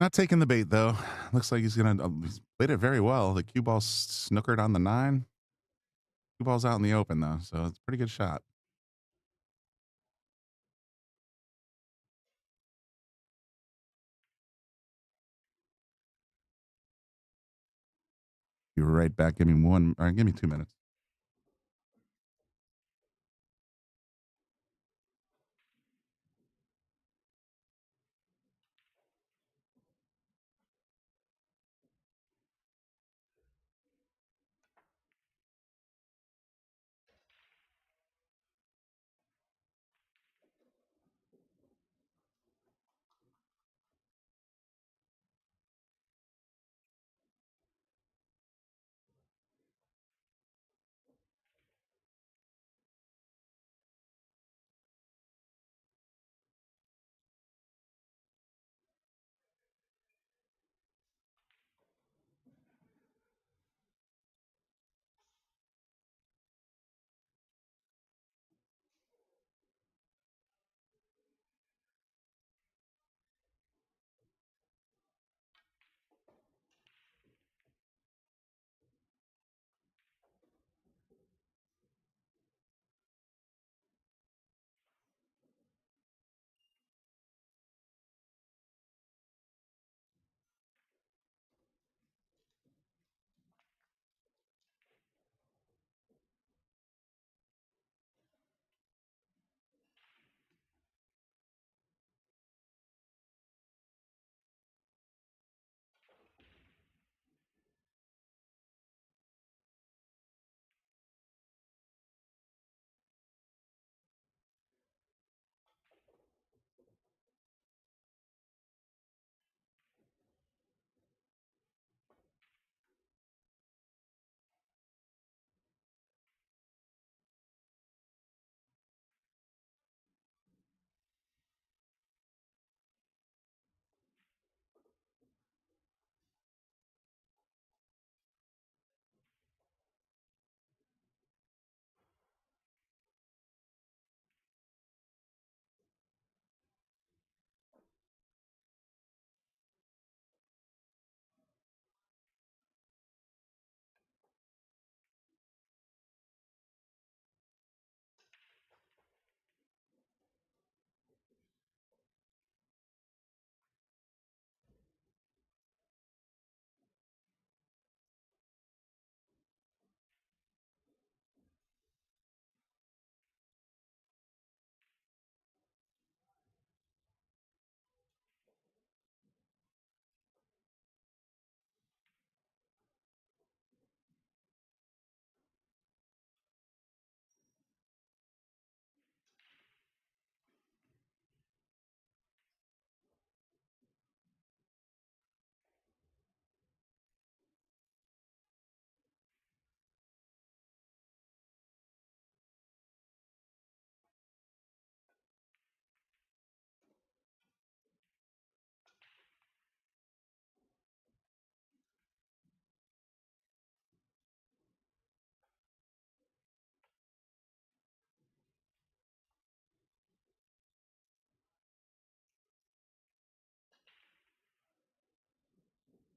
Not taking the bait though. Looks like he's he's played it very well. The cue ball snookered on the 9. Cue ball's out in the open though, so it's a pretty good shot. Be right back. Give me 2 minutes.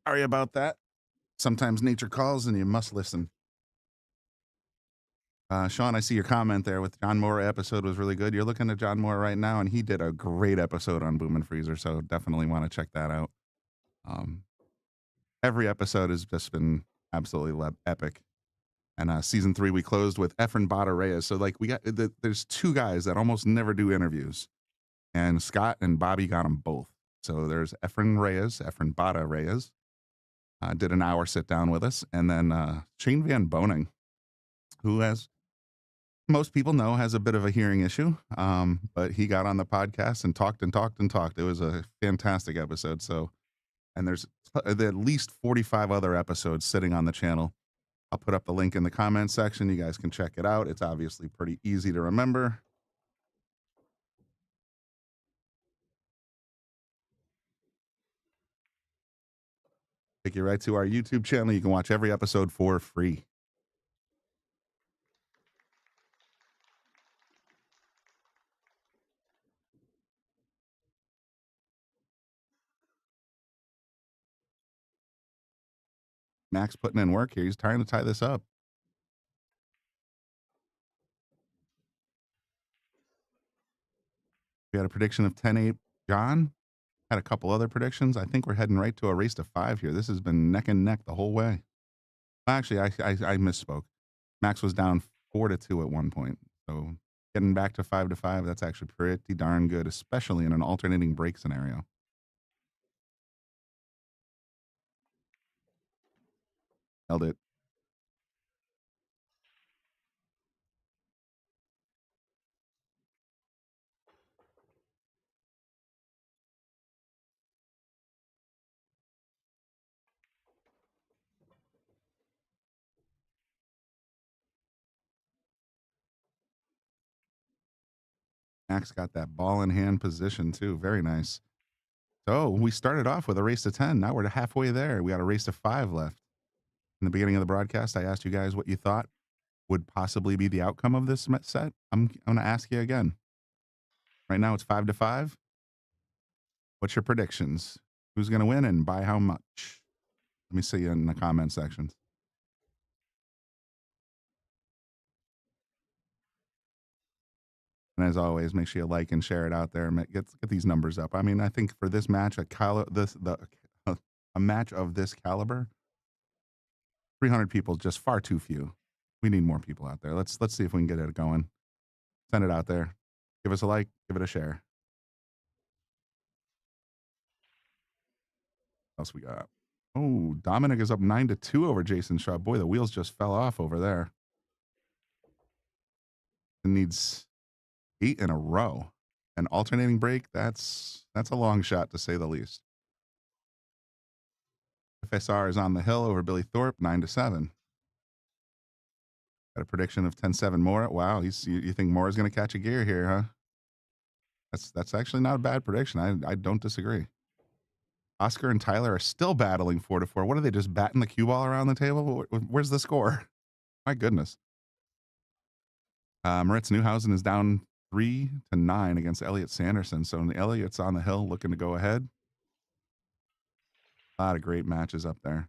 Sorry about that. Sometimes nature calls and you must listen. Sean, I see your comment there with John Morra episode was really good. You're looking at John Morra right now, and he did a great episode on Boom and Freezer, so definitely want to check that out. Every episode has just been absolutely epic. And season 3, we closed with Efren Bada Reyes. So like there's 2 guys that almost never do interviews, and Scott and Bobby got them both. So there's Efren Bada Reyes, did an hour sit down with us, and then Shane Van Boning, who, as most people know, has a bit of a hearing issue, but he got on the podcast and talked and talked and talked. It was a fantastic episode. So, and there's at least 45 other episodes sitting on the channel. I'll put up the link in the comments section. You guys can check it out. It's obviously pretty easy to remember. Take you right to our YouTube channel. You can watch every episode for free. Max putting in work here. He's trying to tie this up. We had a prediction of 10-8. John had a couple other predictions. I think we're heading right to a race to 5 here. This has been neck and neck the whole way. Actually, I misspoke. Max was down 4-2 at one point. So getting back to 5-5, that's actually pretty darn good, especially in an alternating break scenario. Held it. Max got that ball in hand position too. Very nice. So we started off with a race to 10. Now we're halfway there. We got a race to 5 left. In the beginning of the broadcast, I asked you guys what you thought would possibly be the outcome of this set. I'm going to ask you again. Right now it's 5-5. What's your predictions? Who's going to win and by how much? Let me see you in the comment sections. And as always, make sure you like and share it out there. Get these numbers up. I mean, I think for this match, a match of this caliber, 300 people is just far too few. We need more people out there. Let's see if we can get it going. Send it out there. Give us a like. Give it a share. What else we got? Oh, Dominic is up 9-2 over Jason Shaw. Boy, the wheels just fell off over there. It needs 8 in a row. An alternating break, that's a long shot to say the least. FSR is on the hill over Billy Thorpe, 9-7. Got a prediction of 10-7 Morra. Wow, you think Morra's going to catch a gear here, huh? That's actually not a bad prediction. I don't disagree. Oscar and Tyler are still battling 4-4. What are they, just batting the cue ball around the table? Where's the score? My goodness. Moritz Newhausen is down 3-9 against Elliot Sanderson. So Elliot's on the hill looking to go ahead. A lot of great matches up there.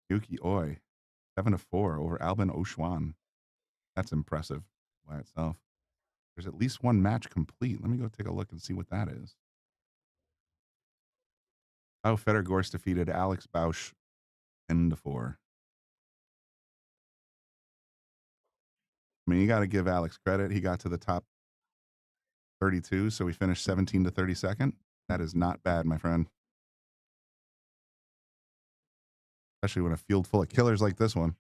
Yuki Oi, 7-4 over Albin Oshwan. That's impressive by itself. There's at least one match complete. Let me go take a look and see what that is. Oh, Federgorst defeated Alex Bausch 10-4. I mean, you got to give Alex credit. He got to the top 32, so we finished 17 to 32nd. That is not bad, my friend. Especially when a field full of killers like this one.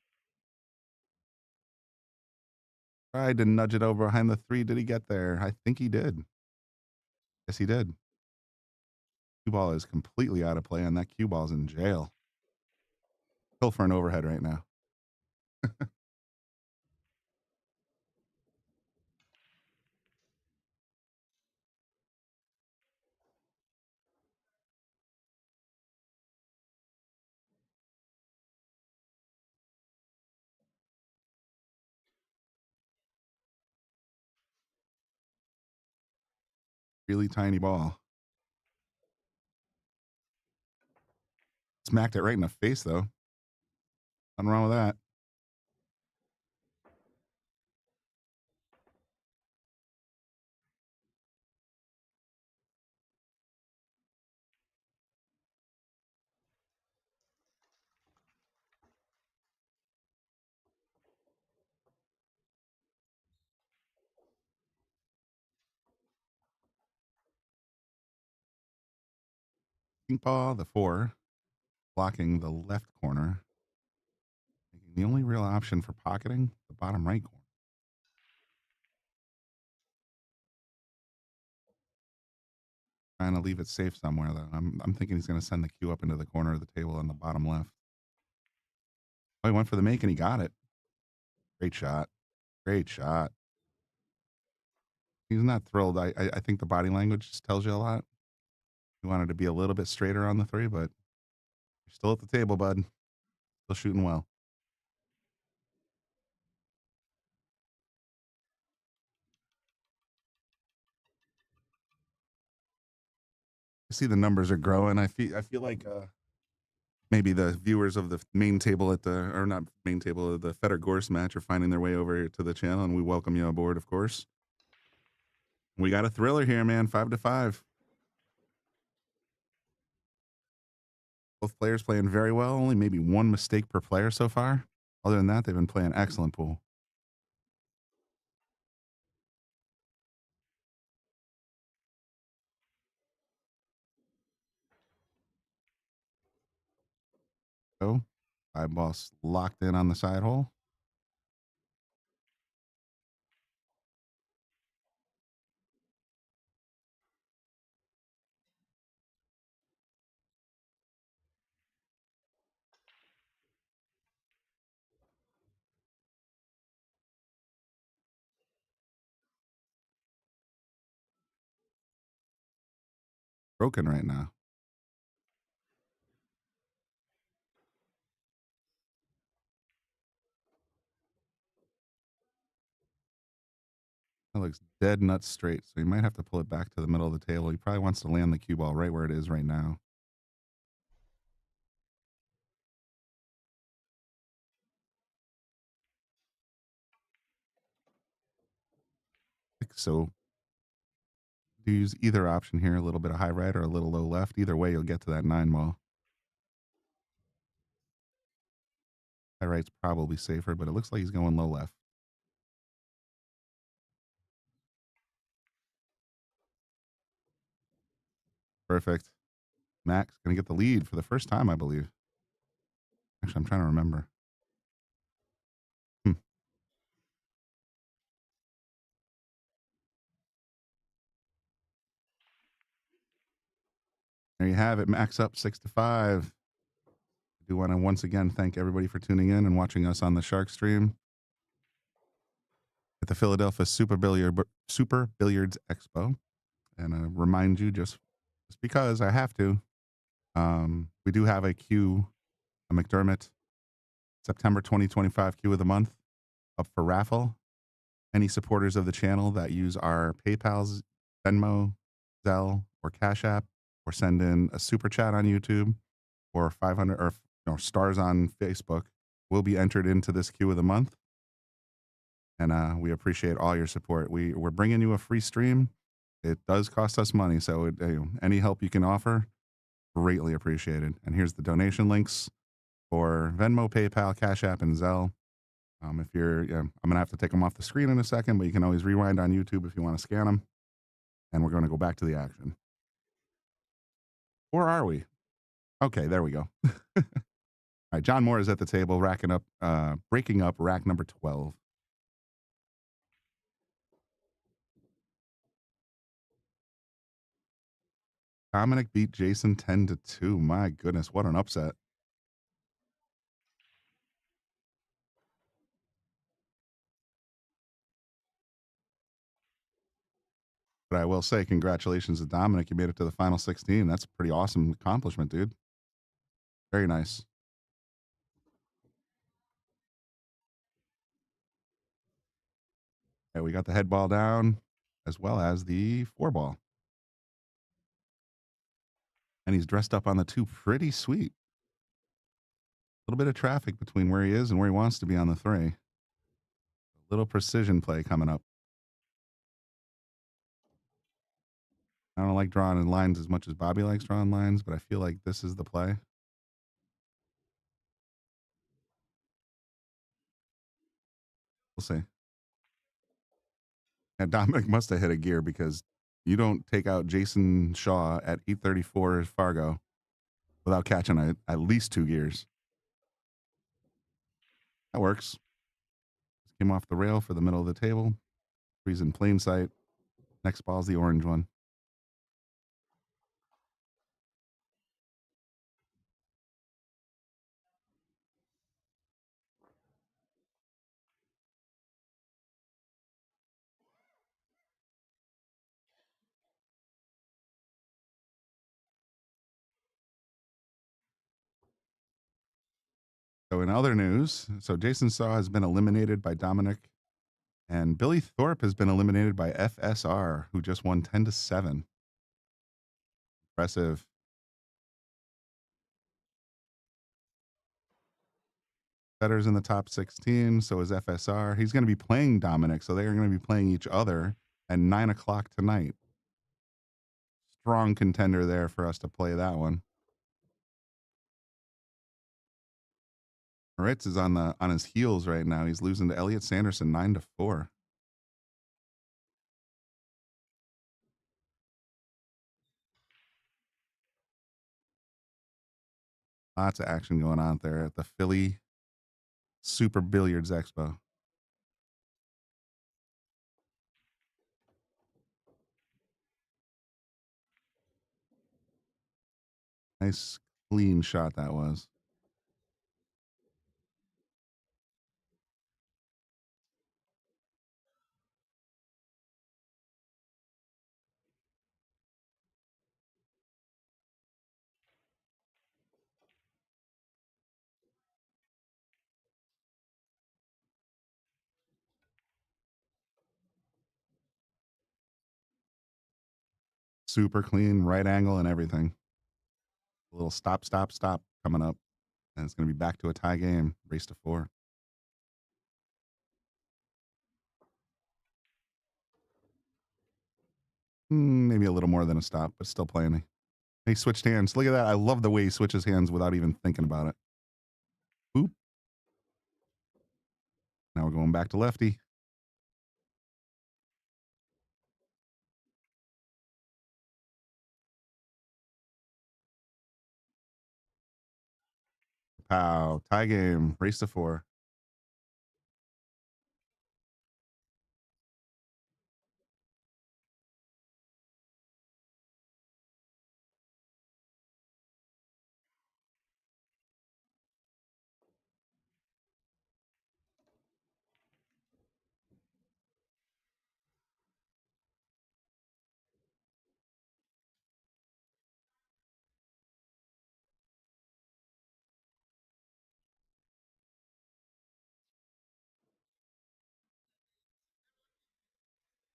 Tried to nudge it over behind the 3. Did he get there? I think he did. Yes, he did. Cue ball is completely out of play, and that cue ball's in jail. Still for an overhead right now. Really tiny ball. Smacked it right in the face, though. Nothing wrong with that. Pink ball, the 4, blocking the left corner. The only real option for pocketing, the bottom right corner. Trying to leave it safe somewhere, though. I'm thinking he's going to send the cue up into the corner of the table on the bottom left. Oh, he went for the make and he got it. Great shot. Great shot. He's not thrilled. I think the body language just tells you a lot. He wanted to be a little bit straighter on the 3, but you're still at the table, bud. Still shooting well. I see the numbers are growing. I feel like maybe the viewers of the main table at the, or not main table of the Feder Gorse match are finding their way over to the channel, and we welcome you aboard, of course. We got a thriller here, man. 5-5. Both players playing very well. Only maybe one mistake per player so far. Other than that, they've been playing excellent pool. So, 5-ball locked in on the side hole. Broken right now. That looks dead nuts straight, so he might have to pull it back to the middle of the table. He probably wants to land the cue ball right where it is right now. So use either option here, a little bit of high right or a little low left. Either way, you'll get to that 9-ball. High right's probably safer, but it looks like he's going low left. Perfect. Max going to get the lead for the first time, I believe. Actually, I'm trying to remember. There you have it. Max up 6-5. I do want to once again thank everybody for tuning in and watching us on the Sharkstream at the Philadelphia Super Billiards Expo. And remind you, just because I have to, we do have a cue, a McDermott September 2025 cue of the month up for raffle. Any supporters of the channel that use our PayPal's, Venmo, Zelle, or Cash App, or send in a super chat on YouTube, or 500 or stars on Facebook, will be entered into this cue of the month. And we appreciate all your support. We're bringing you a free stream. It does cost us money, so any help you can offer, greatly appreciated. And here's the donation links for Venmo, PayPal, Cash App, and Zelle. If you're, I'm gonna have to take them off the screen in a second, but you can always rewind on YouTube if you want to scan them. And we're going to go back to the action. Or are we? Okay, there we go. All right, John Morra is at the table, breaking up rack number 12. Dominic beat Jason 10-2. My goodness, what an upset. But I will say congratulations to Dominic. You made it to the final 16. That's a pretty awesome accomplishment, dude. Very nice. Okay, we got the head ball down as well as the 4-ball. And he's dressed up on the 2. Pretty sweet. A little bit of traffic between where he is and where he wants to be on the 3. A little precision play coming up. I don't like drawing in lines as much as Bobby likes drawing lines, but I feel like this is the play. We'll see. And Dominic must have hit a gear, because you don't take out Jason Shaw at 834 Fargo without catching at least 2 gears. That works. Just came off the rail for the middle of the table. He's in plain sight. Next ball's the orange one. So in other news, Jason Shaw has been eliminated by Dominic, and Billy Thorpe has been eliminated by FSR, who just won 10-7. Impressive. Federer's in the top 16. So is FSR. He's going to be playing Dominic. So they are going to be playing each other at 9 o'clock tonight. Strong contender there for us to play that one. Moritz is on his heels right now. He's losing to Elliot Sanderson 9-4. Lots of action going on there at the Philly Super Billiards Expo. Nice clean shot that was. Super clean, right angle and everything. A little stop coming up. And it's going to be back to a tie game, race to 4. Maybe a little more than a stop, but still playing. He switched hands. Look at that. I love the way he switches hands without even thinking about it. Boop. Now we're going back to lefty. Pow. Tie game, race to 4.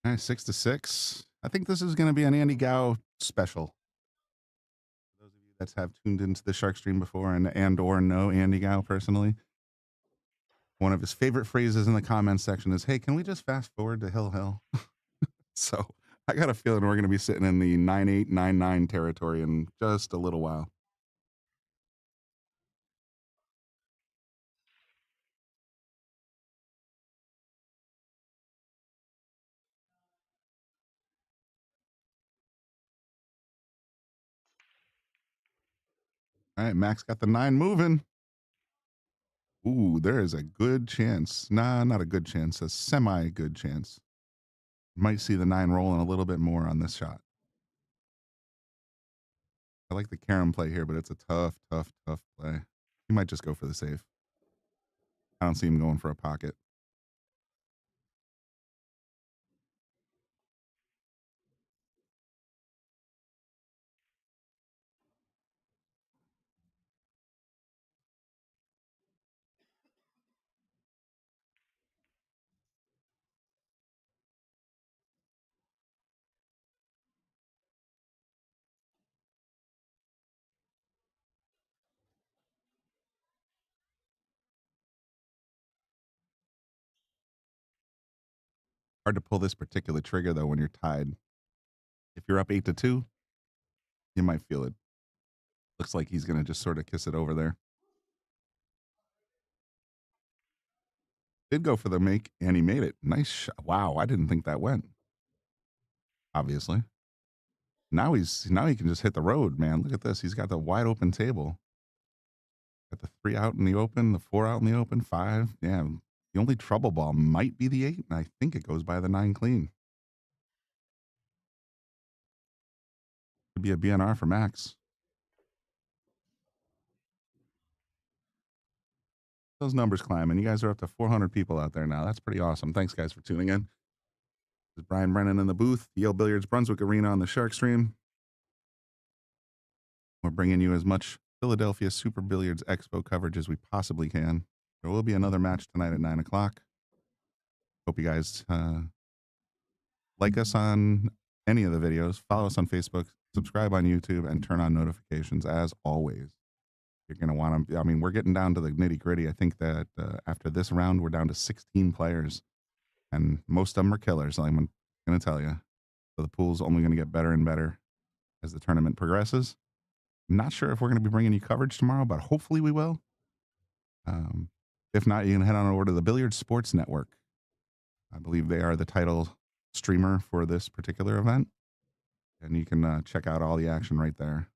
All right, 6-6. I think this is going to be an Andy Gow special. For those of you that have tuned into the Sharkstream before and or know Andy Gow personally, one of his favorite phrases in the comments section is, "Hey, can we just fast forward to Hill Hill?" So I got a feeling we're going to be sitting in the 9-8, 9-9 territory in just a little while. All right, Max got the 9 moving. Ooh, there is a good chance. Nah, not a good chance. A semi-good chance. Might see the 9 rolling a little bit more on this shot. I like the carom play here, but it's a tough play. He might just go for the save. I don't see him going for a pocket. Hard to pull this particular trigger, though, when you're tied. If you're up 8-2, you might feel it. Looks like he's going to just sort of kiss it over there. Did go for the make, and he made it. Nice shot. Wow, I didn't think that went. Obviously. Now he can just hit the road, man. Look at this. He's got the wide open table. Got the 3 out in the open, the 4 out in the open, 5. Yeah, the only trouble ball might be the 8, and I think it goes by the 9 clean. Could be a BNR for Max. Those numbers climbing. You guys are up to 400 people out there now. That's pretty awesome. Thanks, guys, for tuning in. This is Brian Brennan in the booth, Yale Billiards Brunswick Arena on the Sharkstream. We're bringing you as much Philadelphia Super Billiards Expo coverage as we possibly can. There will be another match tonight at 9 o'clock. Hope you guys like us on any of the videos, follow us on Facebook, subscribe on YouTube, and turn on notifications as always. you're going to want to, I mean, we're getting down to the nitty gritty. I think that after this round, we're down to 16 players, and most of them are killers. I'm going to tell you. So the pool's only going to get better and better as the tournament progresses. I'm not sure if we're going to be bringing you coverage tomorrow, but hopefully we will. If not, you can head on over to the Billiard Sports Network. I believe they are the title streamer for this particular event, and you can check out all the action right there.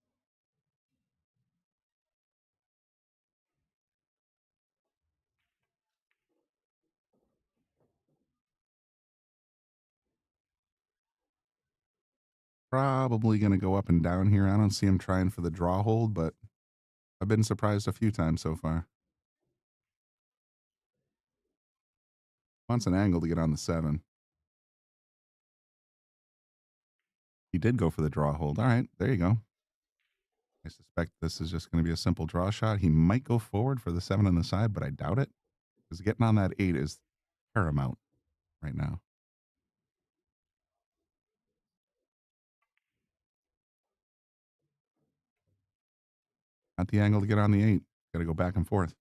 Probably going to go up and down here. I don't see him trying for the draw hold, but I've been surprised a few times so far. Wants an angle to get on the 7. He did go for the draw hold. All right, there you go. I suspect this is just going to be a simple draw shot. He might go forward for the 7 on the side, but I doubt it, because getting on that 8 is paramount right now. Not the angle to get on the 8. Got to go back and forth.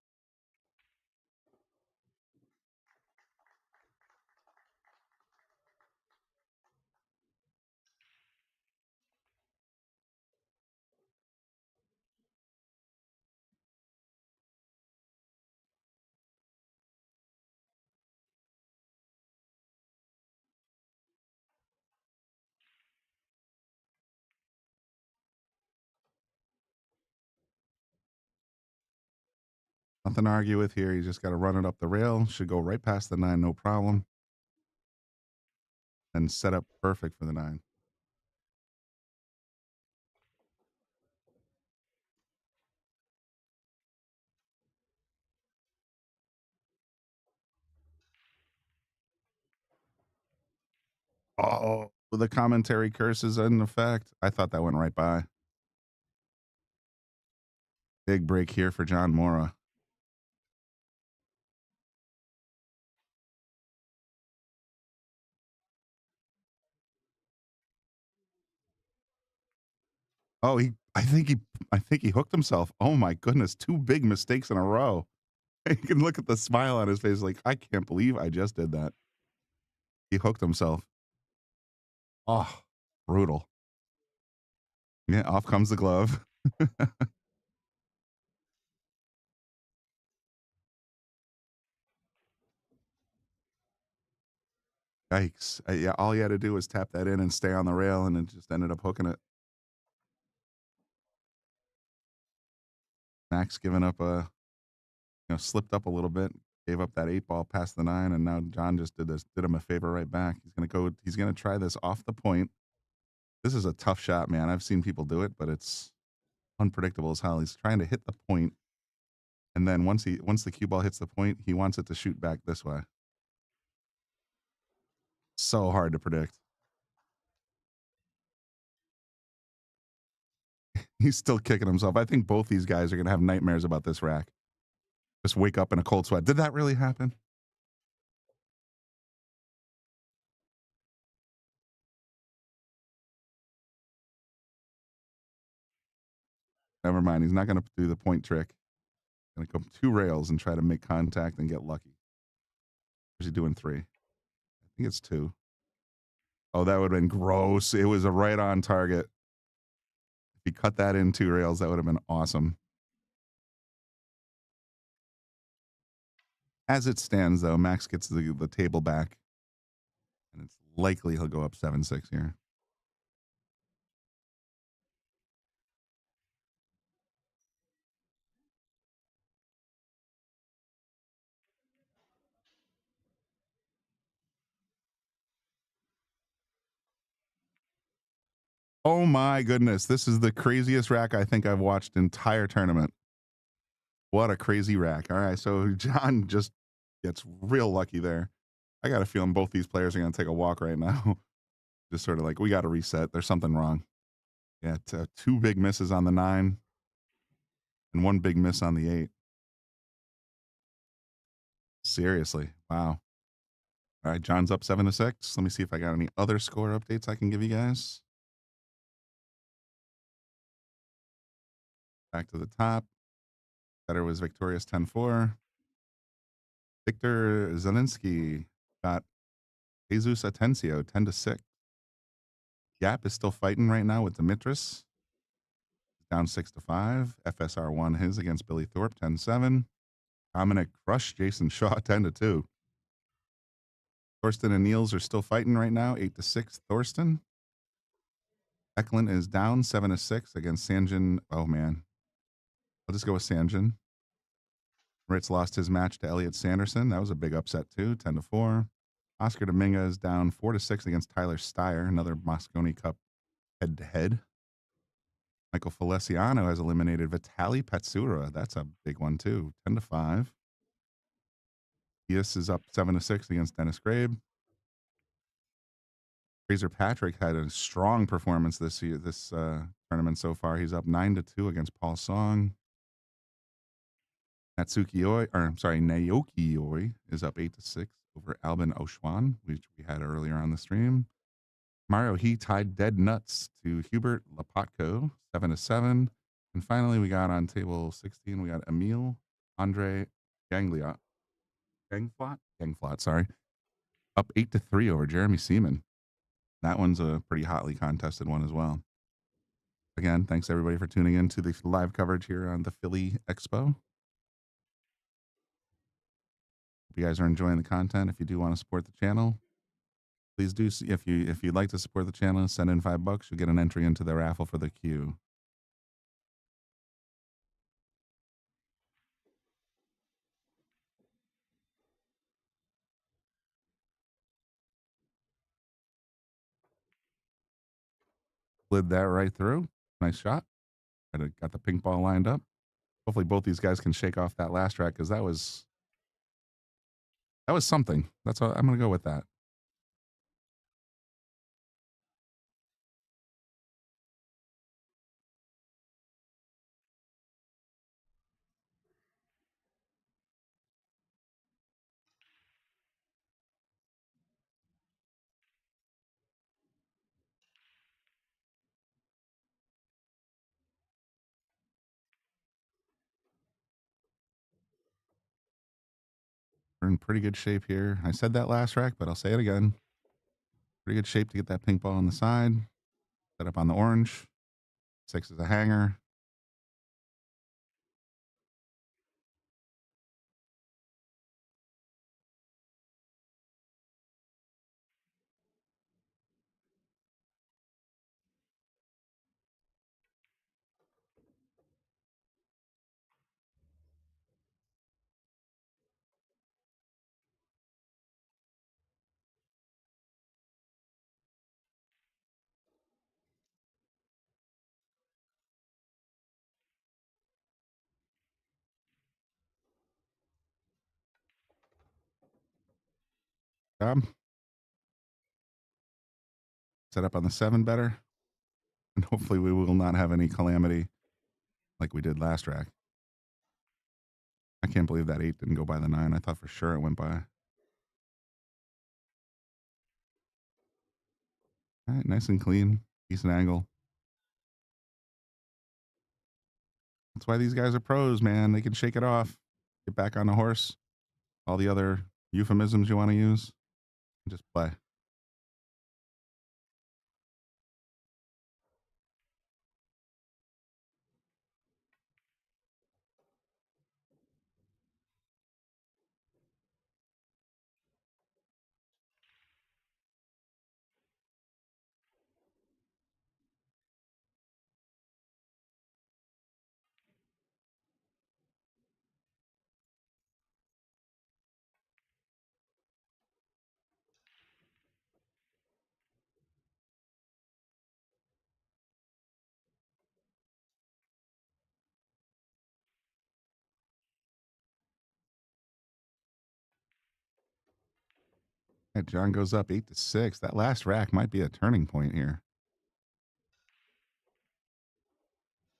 Nothing to argue with here. You just got to run it up the rail. Should go right past the 9, no problem. And set up perfect for the 9. Oh, the commentary curses in effect. I thought that went right by. Big break here for John Morra. Oh, I think he hooked himself. Oh my goodness, 2 big mistakes in a row. You can look at the smile on his face like, I can't believe I just did that. He hooked himself. Oh, brutal. Yeah, off comes the glove. Yikes. Yeah, all he had to do was tap that in and stay on the rail, and it just ended up hooking it. Max giving up slipped up a little bit, gave up that 8 ball past the 9, and now John just did him a favor right back. He's gonna try this off the point. This is a tough shot, man. I've seen people do it, but it's unpredictable as hell. He's trying to hit the point, and then once the cue ball hits the point, he wants it to shoot back this way. So hard to predict. He's still kicking himself. I think both these guys are gonna have nightmares about this rack. Just wake up in a cold sweat. Did that really happen? Never mind. He's not going to do the point trick. Going to go 2 rails and try to make contact and get lucky. Or is he doing 3? I think it's 2. Oh, that would have been gross. It was a right on target. If he cut that in 2 rails, that would have been awesome. As it stands, though, Max gets the table back. And it's likely he'll go up 7-6 here. Oh my goodness. This is the craziest rack I think I've watched entire tournament. What a crazy rack. All right, so John just gets real lucky there. I got a feeling both these players are going to take a walk right now. Just sort of like, we got to reset. There's something wrong. Yeah, 2 big misses on the 9 and 1 big miss on the 8. Seriously. Wow. All right, John's up 7-6. Let me see if I got any other score updates I can give you guys. Back to the top. Setter was victorious 10-4. Victor Zelinski got Jesus Atencio 10-6. Gap is still fighting right now with Dimitris. Down 6-5. FSR won his against Billy Thorpe 10-7. Dominic crushed Jason Shaw 10-2. Thorsten and Niels are still fighting right now, 8-6. Thorsten. Eklund is down 7-6 against Sanjin. Oh man, I'll just go with Sanjin. Ritz lost his match to Elliot Sanderson. That was a big upset too, 10-4. Oscar Dominga is down 4-6 against Tyler Steyer, another Mosconi Cup head-to-head. Michael Feliciano has eliminated Vitali Petsura. That's a big one too, 10-5. Pius is up 7-6 against Dennis Grabe. Fraser Patrick had a strong performance this tournament so far. He's up 9-2 against Paul Song. Naoki Oi is up 8-6 over Albin Oshwan, which we had earlier on the stream. Mario He tied dead nuts to Hubert Lapotko, 7-7. And finally, we got on table 16, we got Emil Andre Gangflot, sorry, up 8-3 over Jeremy Seaman. That one's a pretty hotly contested one as well. Again, thanks everybody for tuning in to the live coverage here on the Philly Expo. Hope you guys are enjoying the content. If you do want to support the channel, please do. If you'd like to support the channel, send in $5. You'll get an entry into the raffle for the queue. Slid that right through. Nice shot. Got the pink ball lined up. Hopefully both these guys can shake off that last track because that was something. That's what I'm going to go with that. We're in pretty good shape here. I said that last rack, but I'll say it again. Pretty good shape to get that pink ball on the side. Set up on the orange. 6 is a hanger. Job. Set up on the 7 better. And hopefully we will not have any calamity like we did last rack. I can't believe that 8 didn't go by the 9. I thought for sure it went by. All right, nice and clean. Decent angle. That's why these guys are pros, man. They can shake it off. Get back on the horse. All the other euphemisms you want to use. And just play. Right, John goes up 8-6. That last rack might be a turning point here.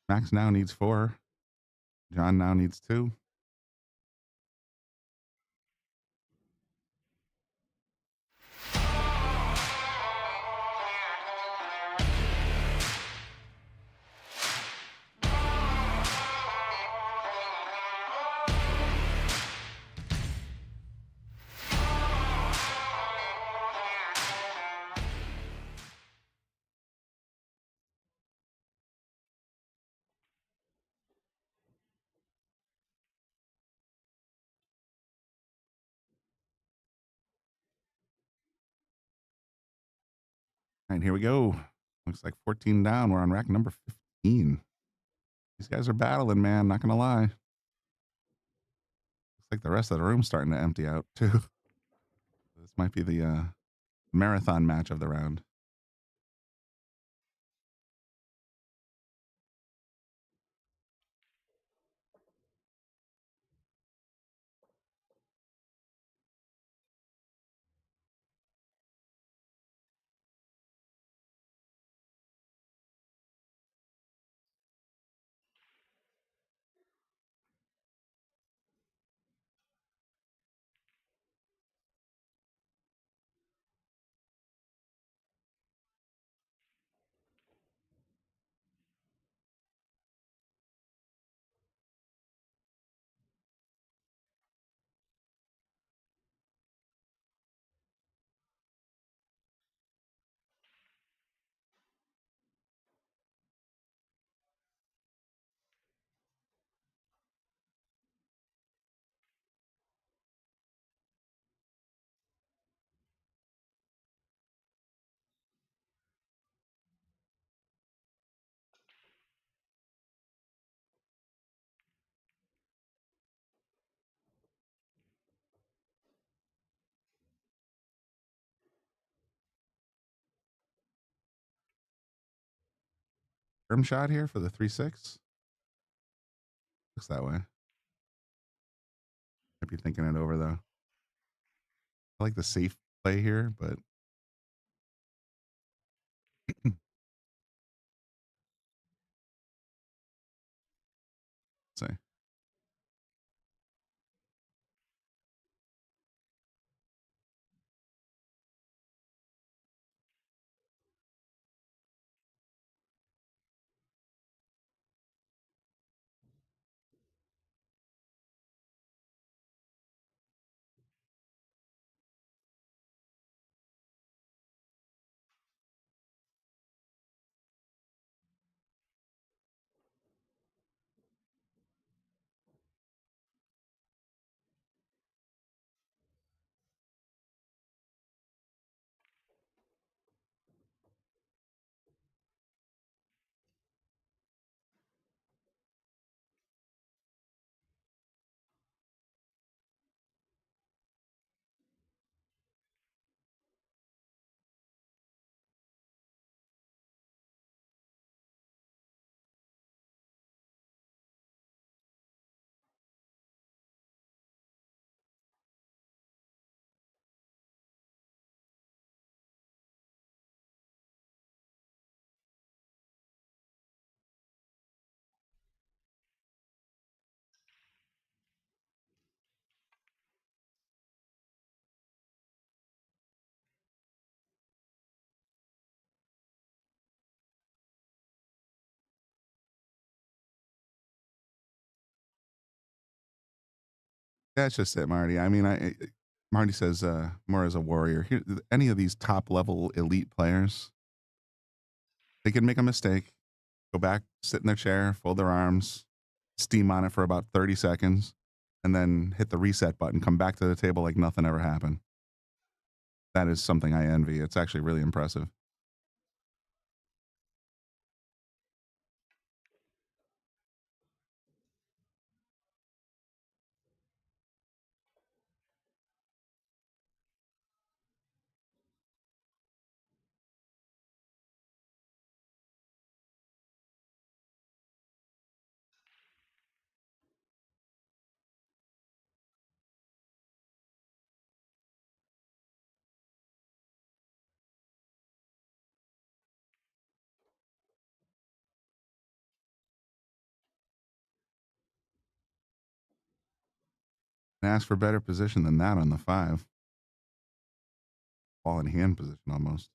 Max now needs 4. John now needs 2. All right, here we go. Looks like 14 down. We're on rack number 15. These guys are battling, man. Not gonna lie. Looks like the rest of the room's starting to empty out too. This might be the marathon match of the round. Firm shot here for the 3-6. Looks that way. Might be thinking it over though. I like the safe play here, but say. That's just it, Marty. I mean, Marty says Morra's a warrior. Here, any of these top level elite players, they can make a mistake, go back, sit in their chair, fold their arms, steam on it for about 30 seconds, and then hit the reset button, come back to the table like nothing ever happened. That is something I envy. It's actually really impressive. And ask for better position than that on the 5. Ball in hand position almost.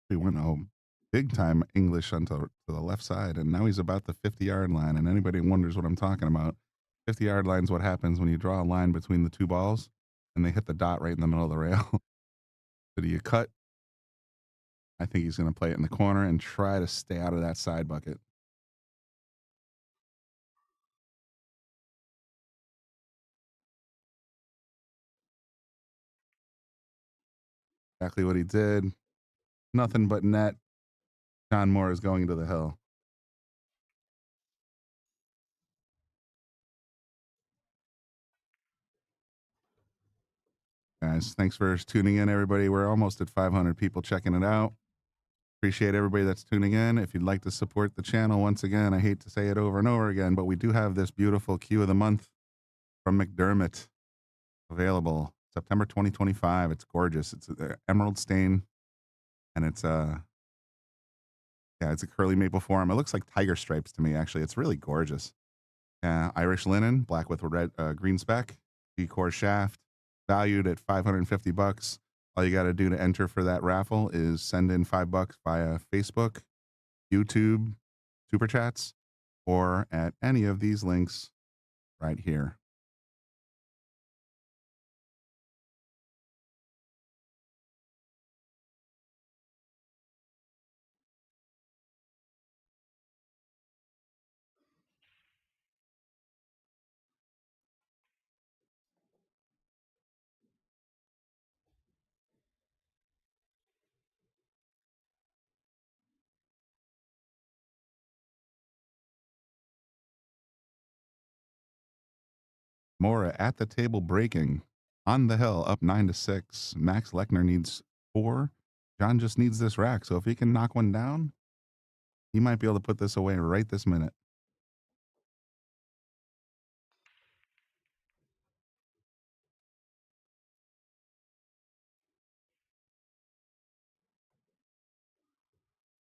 He went home big time English onto to the left side, and now he's about the 50-yard line. And anybody wonders what I'm talking about, 50-yard line is what happens when you draw a line between the two balls and they hit the dot right in the middle of the rail. So do you cut? I think he's going to play it in the corner and try to stay out of that side bucket. Exactly what he did. Nothing but net. John Morra is going to the hill. Guys, thanks for tuning in, everybody. We're almost at 500 people checking it out. Appreciate everybody that's tuning in. If you'd like to support the channel, once again, I hate to say it over and over again, but we do have this beautiful cue of the month from McDermott available September 2025. It's gorgeous. It's an emerald stain, and it's a curly maple form. It looks like tiger stripes to me, actually. It's really gorgeous. Irish linen, black with red, green speck, G-core shaft, valued at $550. All you got to do to enter for that raffle is send in $5 via Facebook, YouTube, Super Chats, or at any of these links right here. Morra at the table breaking on the hill, up 9-6. Max Lechner needs 4. John just needs this rack. So if he can knock one down, he might be able to put this away right this minute.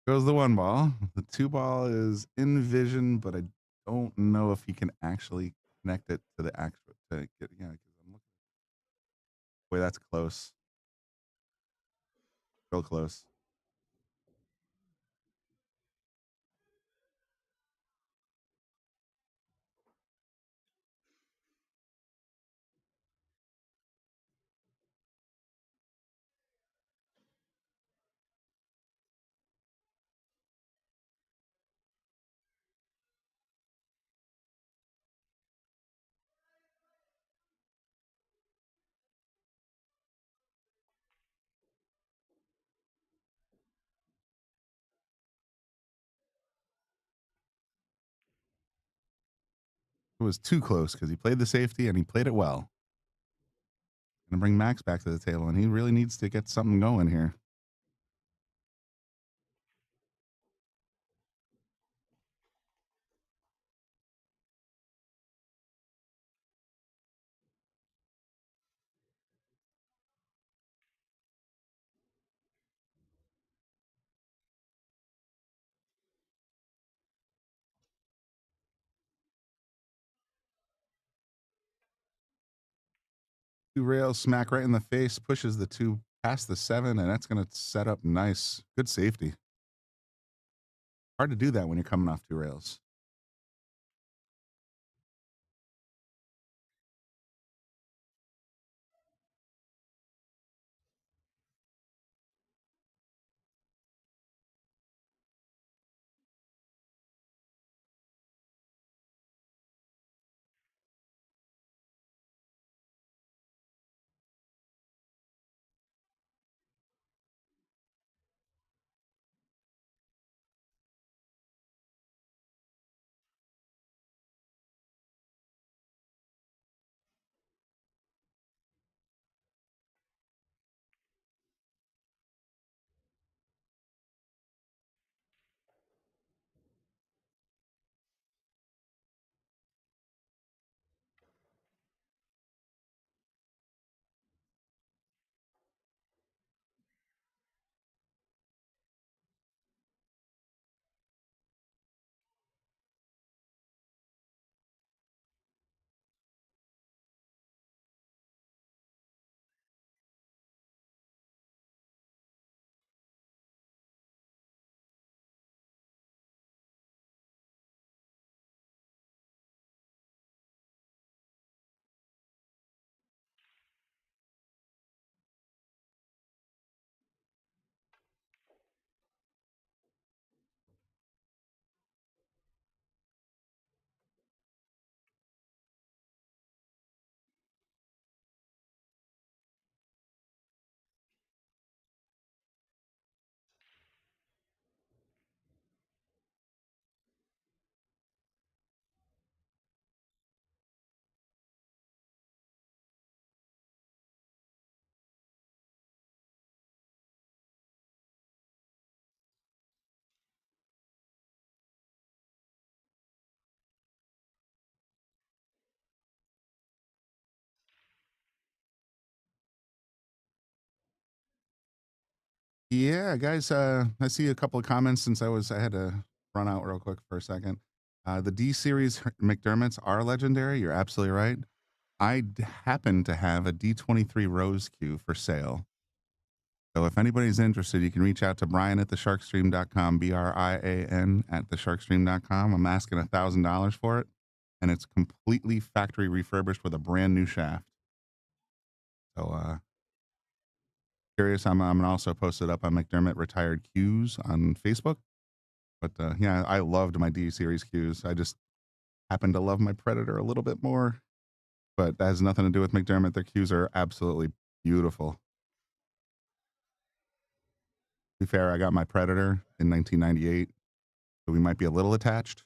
Goes the 1 ball. The 2 ball is in vision, but I don't know if he can actually connect it to the actual to get. Yeah, because I'm looking. Boy, that's close. Real close. It was too close because he played the safety and he played it well. Gonna bring Max back to the table, and he really needs to get something going here. Two rails smack right in the face, pushes the 2 past the 7, and that's gonna set up nice, good safety. Hard to do that when you're coming off 2 rails. Yeah, guys, I see a couple of comments since I had to run out real quick for a second. The D series McDermott's are legendary. You're absolutely right. Happen to have a D23 Rose Cue for sale. So if anybody's interested, you can reach out to Brian at thesharkstream.com, BRIAN at thesharkstream.com. I'm asking $1,000 for it, and it's completely factory refurbished with a brand new shaft. So, curious, I'm gonna also post it up on McDermott Retired Cues on Facebook. But yeah, I loved my D series cues. I just happen to love my Predator a little bit more. But that has nothing to do with McDermott. Their cues are absolutely beautiful. To be fair, I got my Predator in 1998, so we might be a little attached.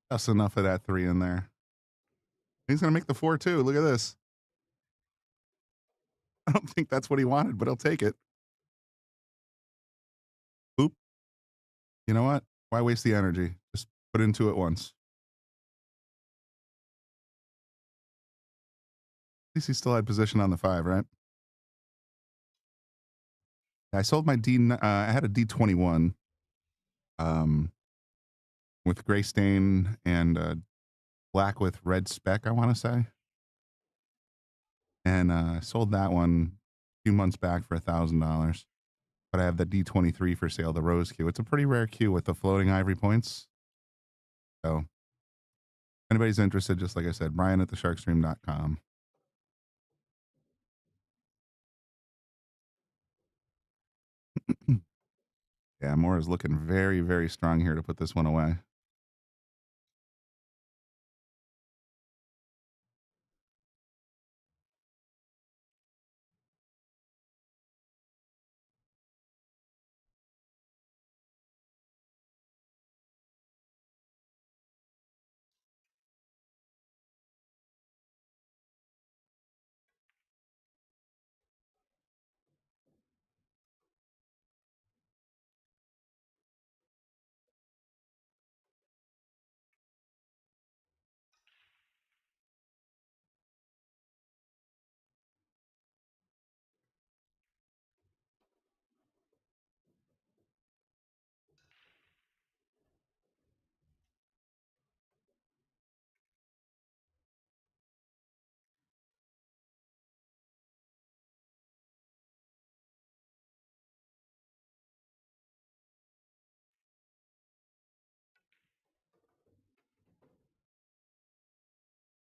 Just enough of that 3 in there. He's going to make the 4 too. Look at this. I don't think that's what he wanted, but he'll take it. Oop. You know what? Why waste the energy? Just put into it once. At least he still had position on the 5, right? I sold my I had a D21 with gray stain and black with red speck, I want to say. And I sold that one a few months back for $1,000. But I have the D23 for sale, the Rose Cue. It's a pretty rare cue with the floating ivory points. So, if anybody's interested, just like I said, Brian at thesharkstream.com. Yeah, Morra's looking very, very strong here to put this one away.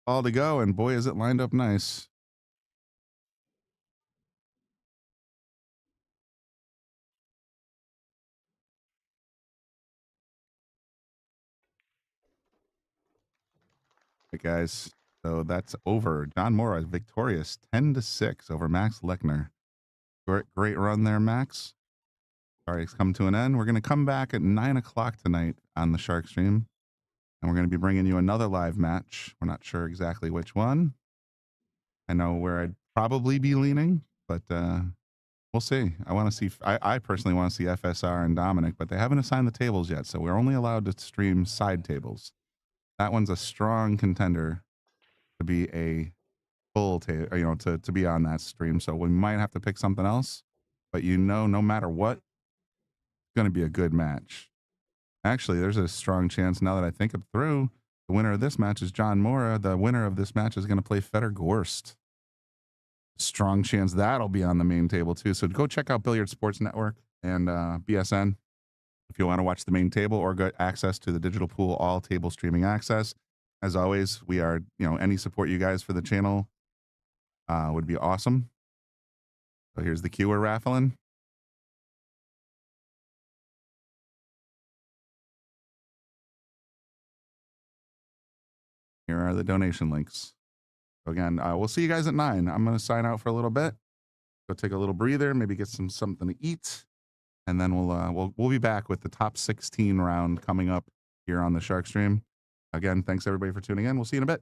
All to go, and boy, is it lined up nice. Hey guys, so that's over. John Morra is victorious, 10-6 over Max Lechner. Great run there, Max. Sorry, it's come to an end. We're going to come back at 9 o'clock tonight on the Shark Stream, and we're going to be bringing you another live match. We're not sure exactly which one. I know where I'd probably be leaning, but we'll see. I want to see. I personally want to see FSR and Dominic, but they haven't assigned the tables yet, so we're only allowed to stream side tables. That one's a strong contender to be a full table, to be on that stream. So we might have to pick something else, but no matter what, it's going to be a good match. Actually, there's a strong chance now that I think it through. The winner of this match is John Morra. The winner of this match is going to play Feder Gorst. Strong chance that'll be on the main table too. So go check out Billiard Sports Network and BSN if you want to watch the main table or get access to the digital pool, all table streaming access. As always, we are, any support you guys for the channel would be awesome. So here's the cue we're raffling. Here are the donation links. So again, we'll see you guys at 9. I'm going to sign out for a little bit. Go take a little breather, maybe get something to eat. and then we'll be back with the top 16 round coming up here on the Sharkstream. Again, thanks everybody for tuning in. We'll see you in a bit.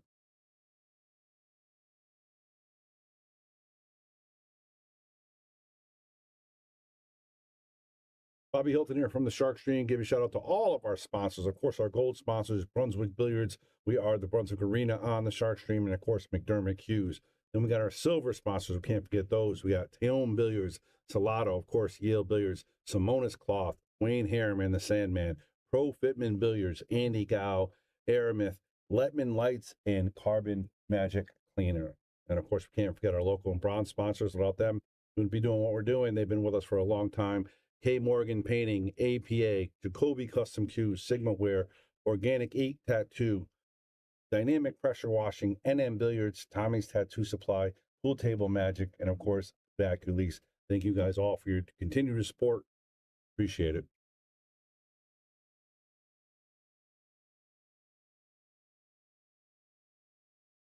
Bobby Hilton here from the Sharkstream. Give a shout out to all of our sponsors. Of course, our gold sponsors, Brunswick Billiards. We are the Brunswick Arena on the Sharkstream, and of course, McDermott Cues. Then we got our silver sponsors. We can't forget those. We got Taom Billiards, Salotto, of course, Yale Billiards, Simonis Cloth, Wayne Harriman, the Sandman, Pro Fitman Billiards, Andy Gow, Aramith, Letman Lights, and Carbon Magic Cleaner. And of course, we can't forget our local and bronze sponsors. Without them, we wouldn't be doing what we're doing. They've been with us for a long time. K. Morgan Painting, APA, Jacoby Custom Cues, Sigma Wear, Organic Ink Tattoo, Dynamic Pressure Washing, NM Billiards, Tommy's Tattoo Supply, Pool Table Magic, and of course, Vacuum Lease. Thank you guys all for your continued support. Appreciate it.